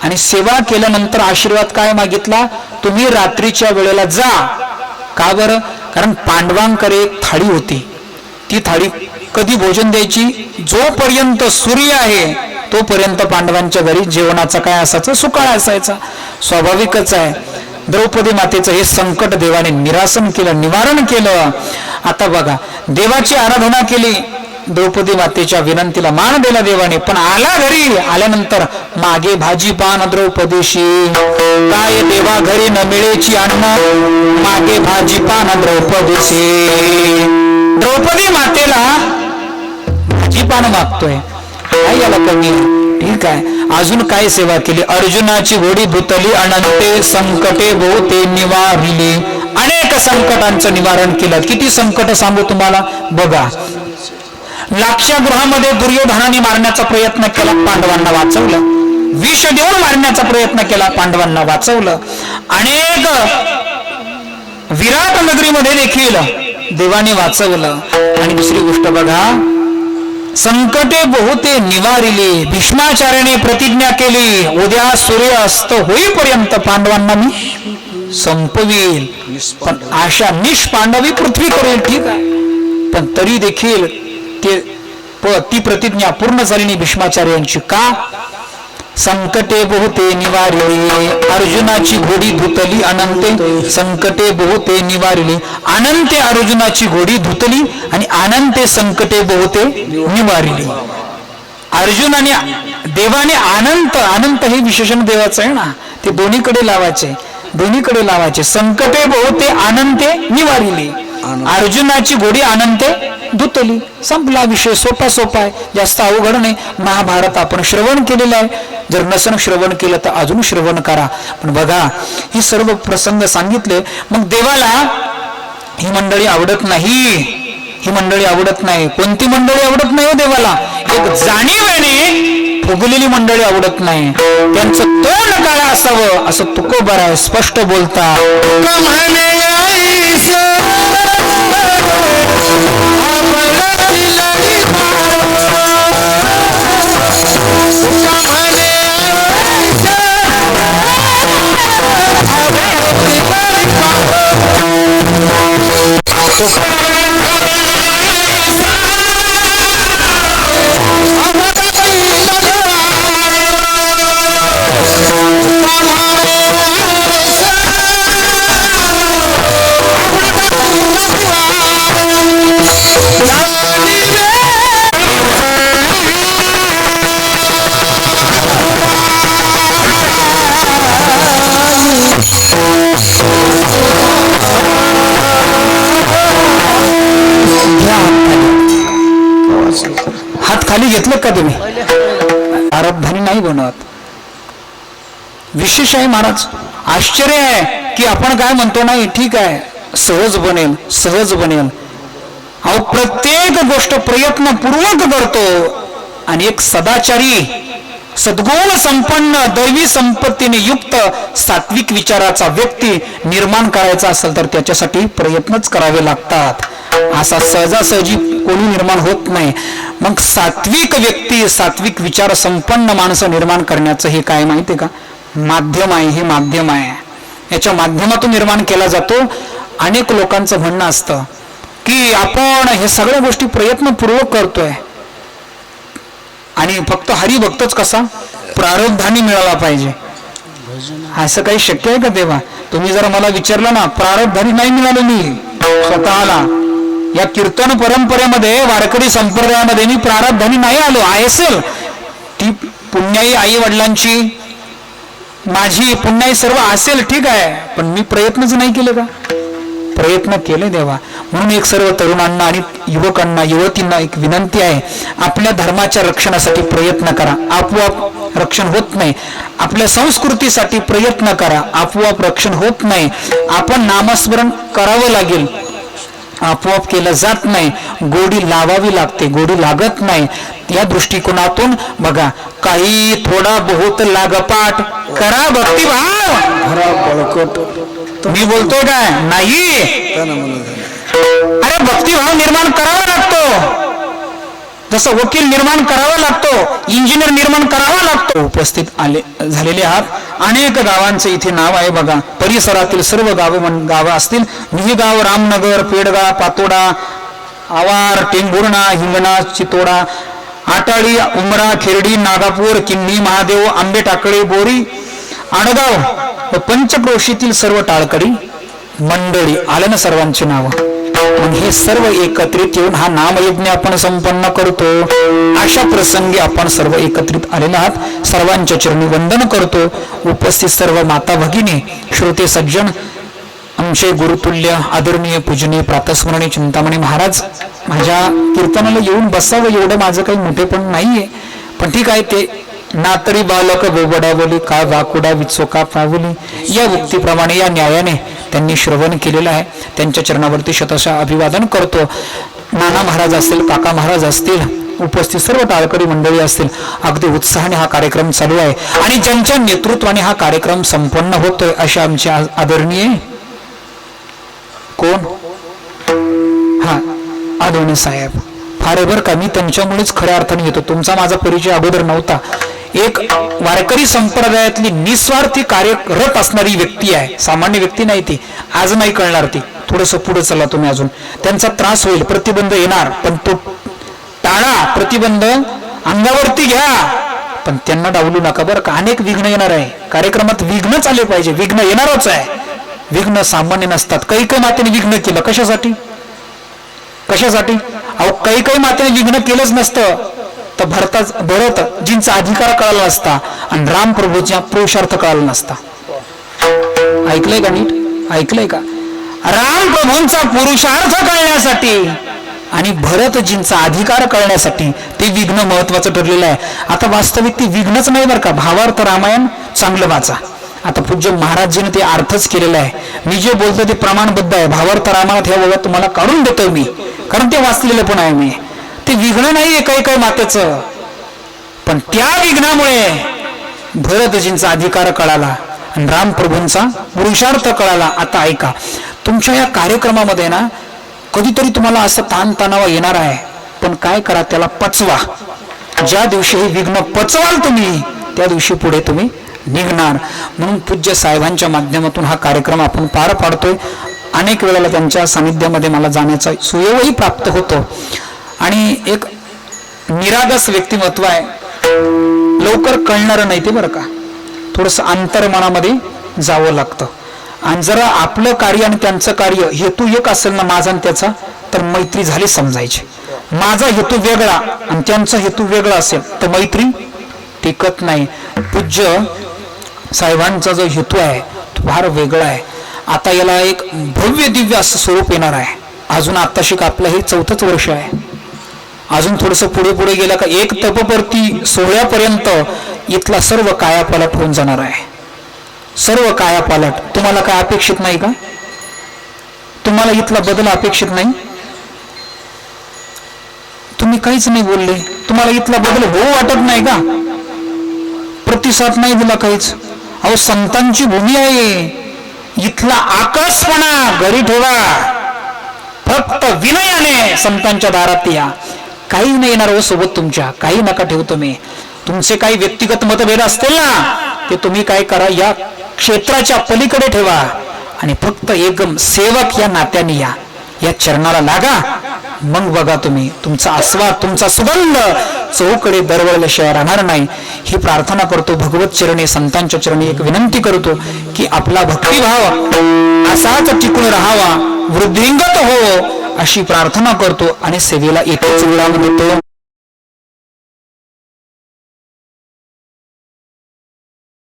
आणि सेवा केल्यानंतर आशीर्वाद काय मागितला? तुम्ही रात्रीच्या वेळेला जा. का बरं? कारण पांडवांकडे एक थाळी होती. ती थाळी कधी भोजन द्यायची? जोपर्यंत सूर्य आहे तोपर्यंत पांडवांच्या घरी जेवणाचा काय असायचा? सुकाळ असायचा. स्वाभाविकच आहे. द्रौपदी मातेचं हे संकट देवाने निरासन केलं, निवारण केलं. आता बघा, देवाची आराधना केली, द्रौपदी मातेच्या विनंतीला मान दिला देवाने. पण आला घरी, आल्यानंतर मागे भाजी पान द्रौपदीशी, काय देवा घरी न मिळेची अन्न, मागे भाजी पान द्रौपदीशी. द्रौपदी मातेला भाजी पान मागतोय, काय याला कमी? ठीक आहे. अजून काय सेवा केली? अर्जुनाची घोडी धुतली, अनंते संकटे बहुते निवारिली. अनेक संकटांचं निवारण केलं. किती संकट सांगू तुम्हाला? बघा, लाक्षागृहामध्ये दुर्योधनाने मारण्याचा प्रयत्न केला, पांडवांना वाचवलं. विष देऊन मारण्याचा प्रयत्न केला, पांडवांना वाचवलं. अनेक विराट नगरीमध्ये देखील देवाने वाचवलं. आणि दुसरी गोष्ट बघा, संकटे बहुते निवारिले. भीष्माचार्याने प्रतिज्ञा केली, उद्या सूर्य अस्त होईपर्यंत पांडवांना मी संपवील, पण अशा निष्पांडवी पृथ्वी करेल. ठीक आहे, पण तरी देखील ती प्रतिज्ञा पूर्ण झाली नाही भीष्माचार्यांची. का? संकटे बहुते निवारले, अर्जुनाची घोडी धुतली अनंते. संकटे बहुते निवारले, अनंते अर्जुनाची घोडी धुतली आणि अनंते संकटे बहुते निवारली. अर्जुनाने देवाने अनंत हे विशेषण देवाचं आहे ना, ते दोन्हीकडे लावायचे. संकटे बहुते अनंते निवारिले, अर्जुनाची घोडी अनंते धुतली. संपला विषय. सोपा आहे, जास्त अवघड नाही. महाभारत आपण श्रवण केलेलं आहे. जर नसन श्रवण केलं तर अजून श्रवण करा. पण बघा, ही सर्व प्रसंग सांगितले. मग देवाला ही मंडळी आवडत नाही. कोणती मंडळी आवडत नाही हो देवाला? एक जाणीवेने फुगलेली मंडळी आवडत नाही. त्यांचं तोंड काळं असावं असं तुकोबार आहे, स्पष्ट बोलता. हात खाली घेतलं का तुम्ही? प्रारब्धानी नाही बनवत. विशेष आहे महाराज. आश्चर्य आहे की आपण काय म्हणतो, नाही ठीक आहे, सहज बनेल. अहो, प्रत्येक गोष्ट प्रयत्नपूर्वक करतो. आणि एक सदाचारी, सद्गुण संपन्न, दैवी संपत्तीने युक्त, सात्विक विचाराचा व्यक्ती निर्माण करायचा असेल तर त्याच्यासाठी प्रयत्नच करावे लागतात. असा सहजासहजी कोणी निर्माण होत नाही. मग सात्विक व्यक्ती, सात्विक विचार संपन्न माणसं निर्माण करण्याचं हे काय माहिती का? माध्यम आहे. हे माध्यम आहे, याच्या माध्यमातून निर्माण केला जातो. अनेक लोकांचं म्हणणं असतं की आपण हे सगळ्या गोष्टी प्रयत्नपूर्वक करतोय आणि फक्त हरिभक्तच कसा प्रारब्धानी मिळाला पाहिजे. असं काही शक्य आहे का देवा? तुम्ही जर मला विचारलं ना, प्रारब्धानी नाही मिळालं मी स्वतःला. या कीर्तन परंपरेमध्ये, वारकरी संप्रदायामध्ये मी प्रारब्धानी नाही आलो. असेल ती पुण्याई आई वडिलांची, माझी पुण्याई सर्व असेल, ठीक आहे, पण मी प्रयत्नच नाही केले का? प्रयत्न केले देवा. म्हणून एक सर्व तरुणांना आणि युवकांना, युवतींना एक विनंती आहे, आपल्या धर्माच्या रक्षणासाठी प्रयत्न करा. आपोआप रक्षण होत नाही. आपल्या संस्कृतीसाठी प्रयत्न करा. आपोआप रक्षण होत नाही. आपण नामस्मरण करावं लागेल. आपोआप केलं जात नाही. गोडी लावावी लागते. गोडी लागत नाही. या दृष्टिकोनातून बघा, काही थोडा बहुत लागपाठ करा भक्तिभाव. मी बोलतोय काय? नाही. अरे भक्तिभाव निर्माण करावा लागतो. जसं वकील निर्माण करावा लागतो, इंजिनियर निर्माण करावा लागतो. उपस्थित झालेले आहात. अनेक गावांचे इथे नाव आहे बघा. परिसरातील सर्व गावं असतील. मिहीगाव, रामनगर, पेडगाव, पातोडा, आवार, टेंभुर्णा, हिंगणा, चितोडा, आटाळी, उमरा, खेरडी, नागापूर, किन्नी, महादेव, आंबे टाकळे, बोरी, आडगाव व पंचक्रोशीतील सर्व टाळकरी मंडळी. आलं ना सर्वांची नावं? मग हे सर्व एकत्रित येऊन हा नामयज्ञ आपण संपन्न करतो. अशा प्रसंगी आपण सर्व एकत्रित आलेले आहात. सर्वांच्या चरणी वंदन करतो. उपस्थित सर्व माता भगिनी, श्रोते सज्जन, आमचे गुरुतुल्य आदरणीय पूजनीय प्रातस्मरणीय चिंतामणी महाराज, माझ्या कीर्तनाला येऊन बसावं एवढं माझं काही मोठेपण नाहीये, पण ठीक आहे. ते ना तरी बालक बोबडावली, का वाकुडा विचोका पावली, या उक्तीप्रमाणे, या न्यायाने त्यांनी श्रवण केलेलं आहे. त्यांच्या चरणावरती शतशः अभिवादन करतो. नाना महाराज असतील, काका महाराज असतील, उपस्थित सर्व टाळकरी मंडळी असतील, अगदी उत्साहाने हा कार्यक्रम चालू आहे. आणि ज्यांच्या नेतृत्वाने हा कार्यक्रम संपन्न होतोय अशा आमचे आदरणीय कोण, हा आदोणी साहेब, फार बरं का. मी त्यांच्यामुळेच खऱ्या अर्थाने येतो. तुमचा माझा परिचय अगोदर नव्हता. एक वारकरी संप्रदायातली निस्वार्थी कार्यरत असणारी व्यक्ती आहे. सामान्य व्यक्ती नाही ती. आज नाही कळणार ती. थोडस पुढे चला तुम्ही अजून. त्यांचा त्रास होईल, प्रतिबंध येणार, पण तो टाळा. प्रतिबंध अंगावरती घ्या, पण त्यांना डावलू नका बरं का. अनेक विघ्न येणार आहे कार्यक्रमात. विघ्नच आले पाहिजे, विघ्न येणारच आहे. विघ्न सामान्य नसतात. कैकेयी मातेने विघ्न केलं कशासाठी? कशासाठी? अहो कैकेयी मातेने विघ्न केलंच नसतं तर भरत जींचा अधिकार कळाला नसता आणि राम प्रभूचा पुरुषार्थ कळाला नसता. ऐकलंय का? नीट ऐकलंय का? राम प्रभूंचा पुरुषार्थ कळण्यासाठी आणि भरतजींचा अधिकार कळण्यासाठी ते विघ्न महत्वाचं ठरलेलं आहे. आता वास्तविक ते विघ्नच नाही बरं का. भावार्थ रामायण चांगलं वाचा. आता पूज्य महाराजजीने ते अर्थच केलेला आहे. मी जे बोलतो ते प्रमाणबद्ध आहे. भावार्थ रामायणात ह्या बाबा तुम्हाला काढून देतो मी, कारण ते वाचलेलं पण आहे मी. ते विघ्न नाही कैकेयी मातेचं, पण त्या विघ्नामुळे भरतजींचा अधिकार कळाला आणि रामप्रभूंचा पुरुषार्थ कळाला. आता ऐका, तुमच्या या कार्यक्रमामध्ये ना कधीतरी तुम्हाला असं ताणतणाव येणार आहे, पण काय करा, त्याला पचवा. ज्या दिवशी हे विघ्न पचवाल तुम्ही, त्या दिवशी पुढे तुम्ही निघणार. म्हणून पूज्य साहेबांच्या माध्यमातून हा कार्यक्रम आपण पार पाडतोय. अनेक वेळेला त्यांच्या सानिध्यामध्ये मला जाण्याचा सुयोगही प्राप्त होतो आणि एक निरागस व्यक्तिमत्व आहे. लवकर कळणारं नाही ते बरं का. थोडंसं अंतर्मनामध्ये जावं लागतं. आणि जरा आपलं कार्य आणि त्यांचं कार्य हेतू एक असेल ना, माझा आणि त्याचा, तर मैत्री झाली समजायची. माझा हेतू वेगळा आणि त्यांचा हेतू वेगळा असेल तर मैत्री टिकत नाही. पूज्य साहेबांचा जो हेतू आहे तो फार वेगळा आहे. आता याला एक भव्य दिव्य असं स्वरूप येणार आहे. अजून आत्ताशी आपलं हे 4थंच वर्ष आहे. अजून थोडस पुढे पुढे गेलं का एक तपपर्ती सोहळ्यापर्यंत इथला सर्व कायापालट होऊन जाणार आहे. सर्व कायापालट. तुम्हाला काय अपेक्षित नाही का? तुम्हाला इथला बदल अपेक्षित नाही? तुम्ही काहीच नाही बोलले. तुम्हाला इथला बदल होऊ वाटत नाही का? प्रतिसाद नाही दिला काहीच. अहो संतांची भूमी आहे. इथला आकसपणा घरी ठेवा. फक्त विनयाने संतांच्या दारात या. काही नाही येणार हो सोबत तुमच्या. काही नका ठेवतो मी. तुमचे काही व्यक्तिगत मतभेद असतील ना, ते तुम्ही काय करा, या क्षेत्राच्या पलीकडे ठेवा आणि फक्त एकदम सेवक या नात्याने या. या चरणाला लागा. मग बघा तुम्ही, तुमचा आस्वाद, तुमचा सुगंध चौकडे दरवळल्याशिवाय राहणार नाही. ही प्रार्थना करतो भगवत चरणी, संतांच्या चरणी एक विनंती करतो की आपला भक्तिभाव असाच टिकून राहावा, वृद्धिंगत हो, अशी प्रार्थना करतो आणि सेवेला एकच विराम देतो.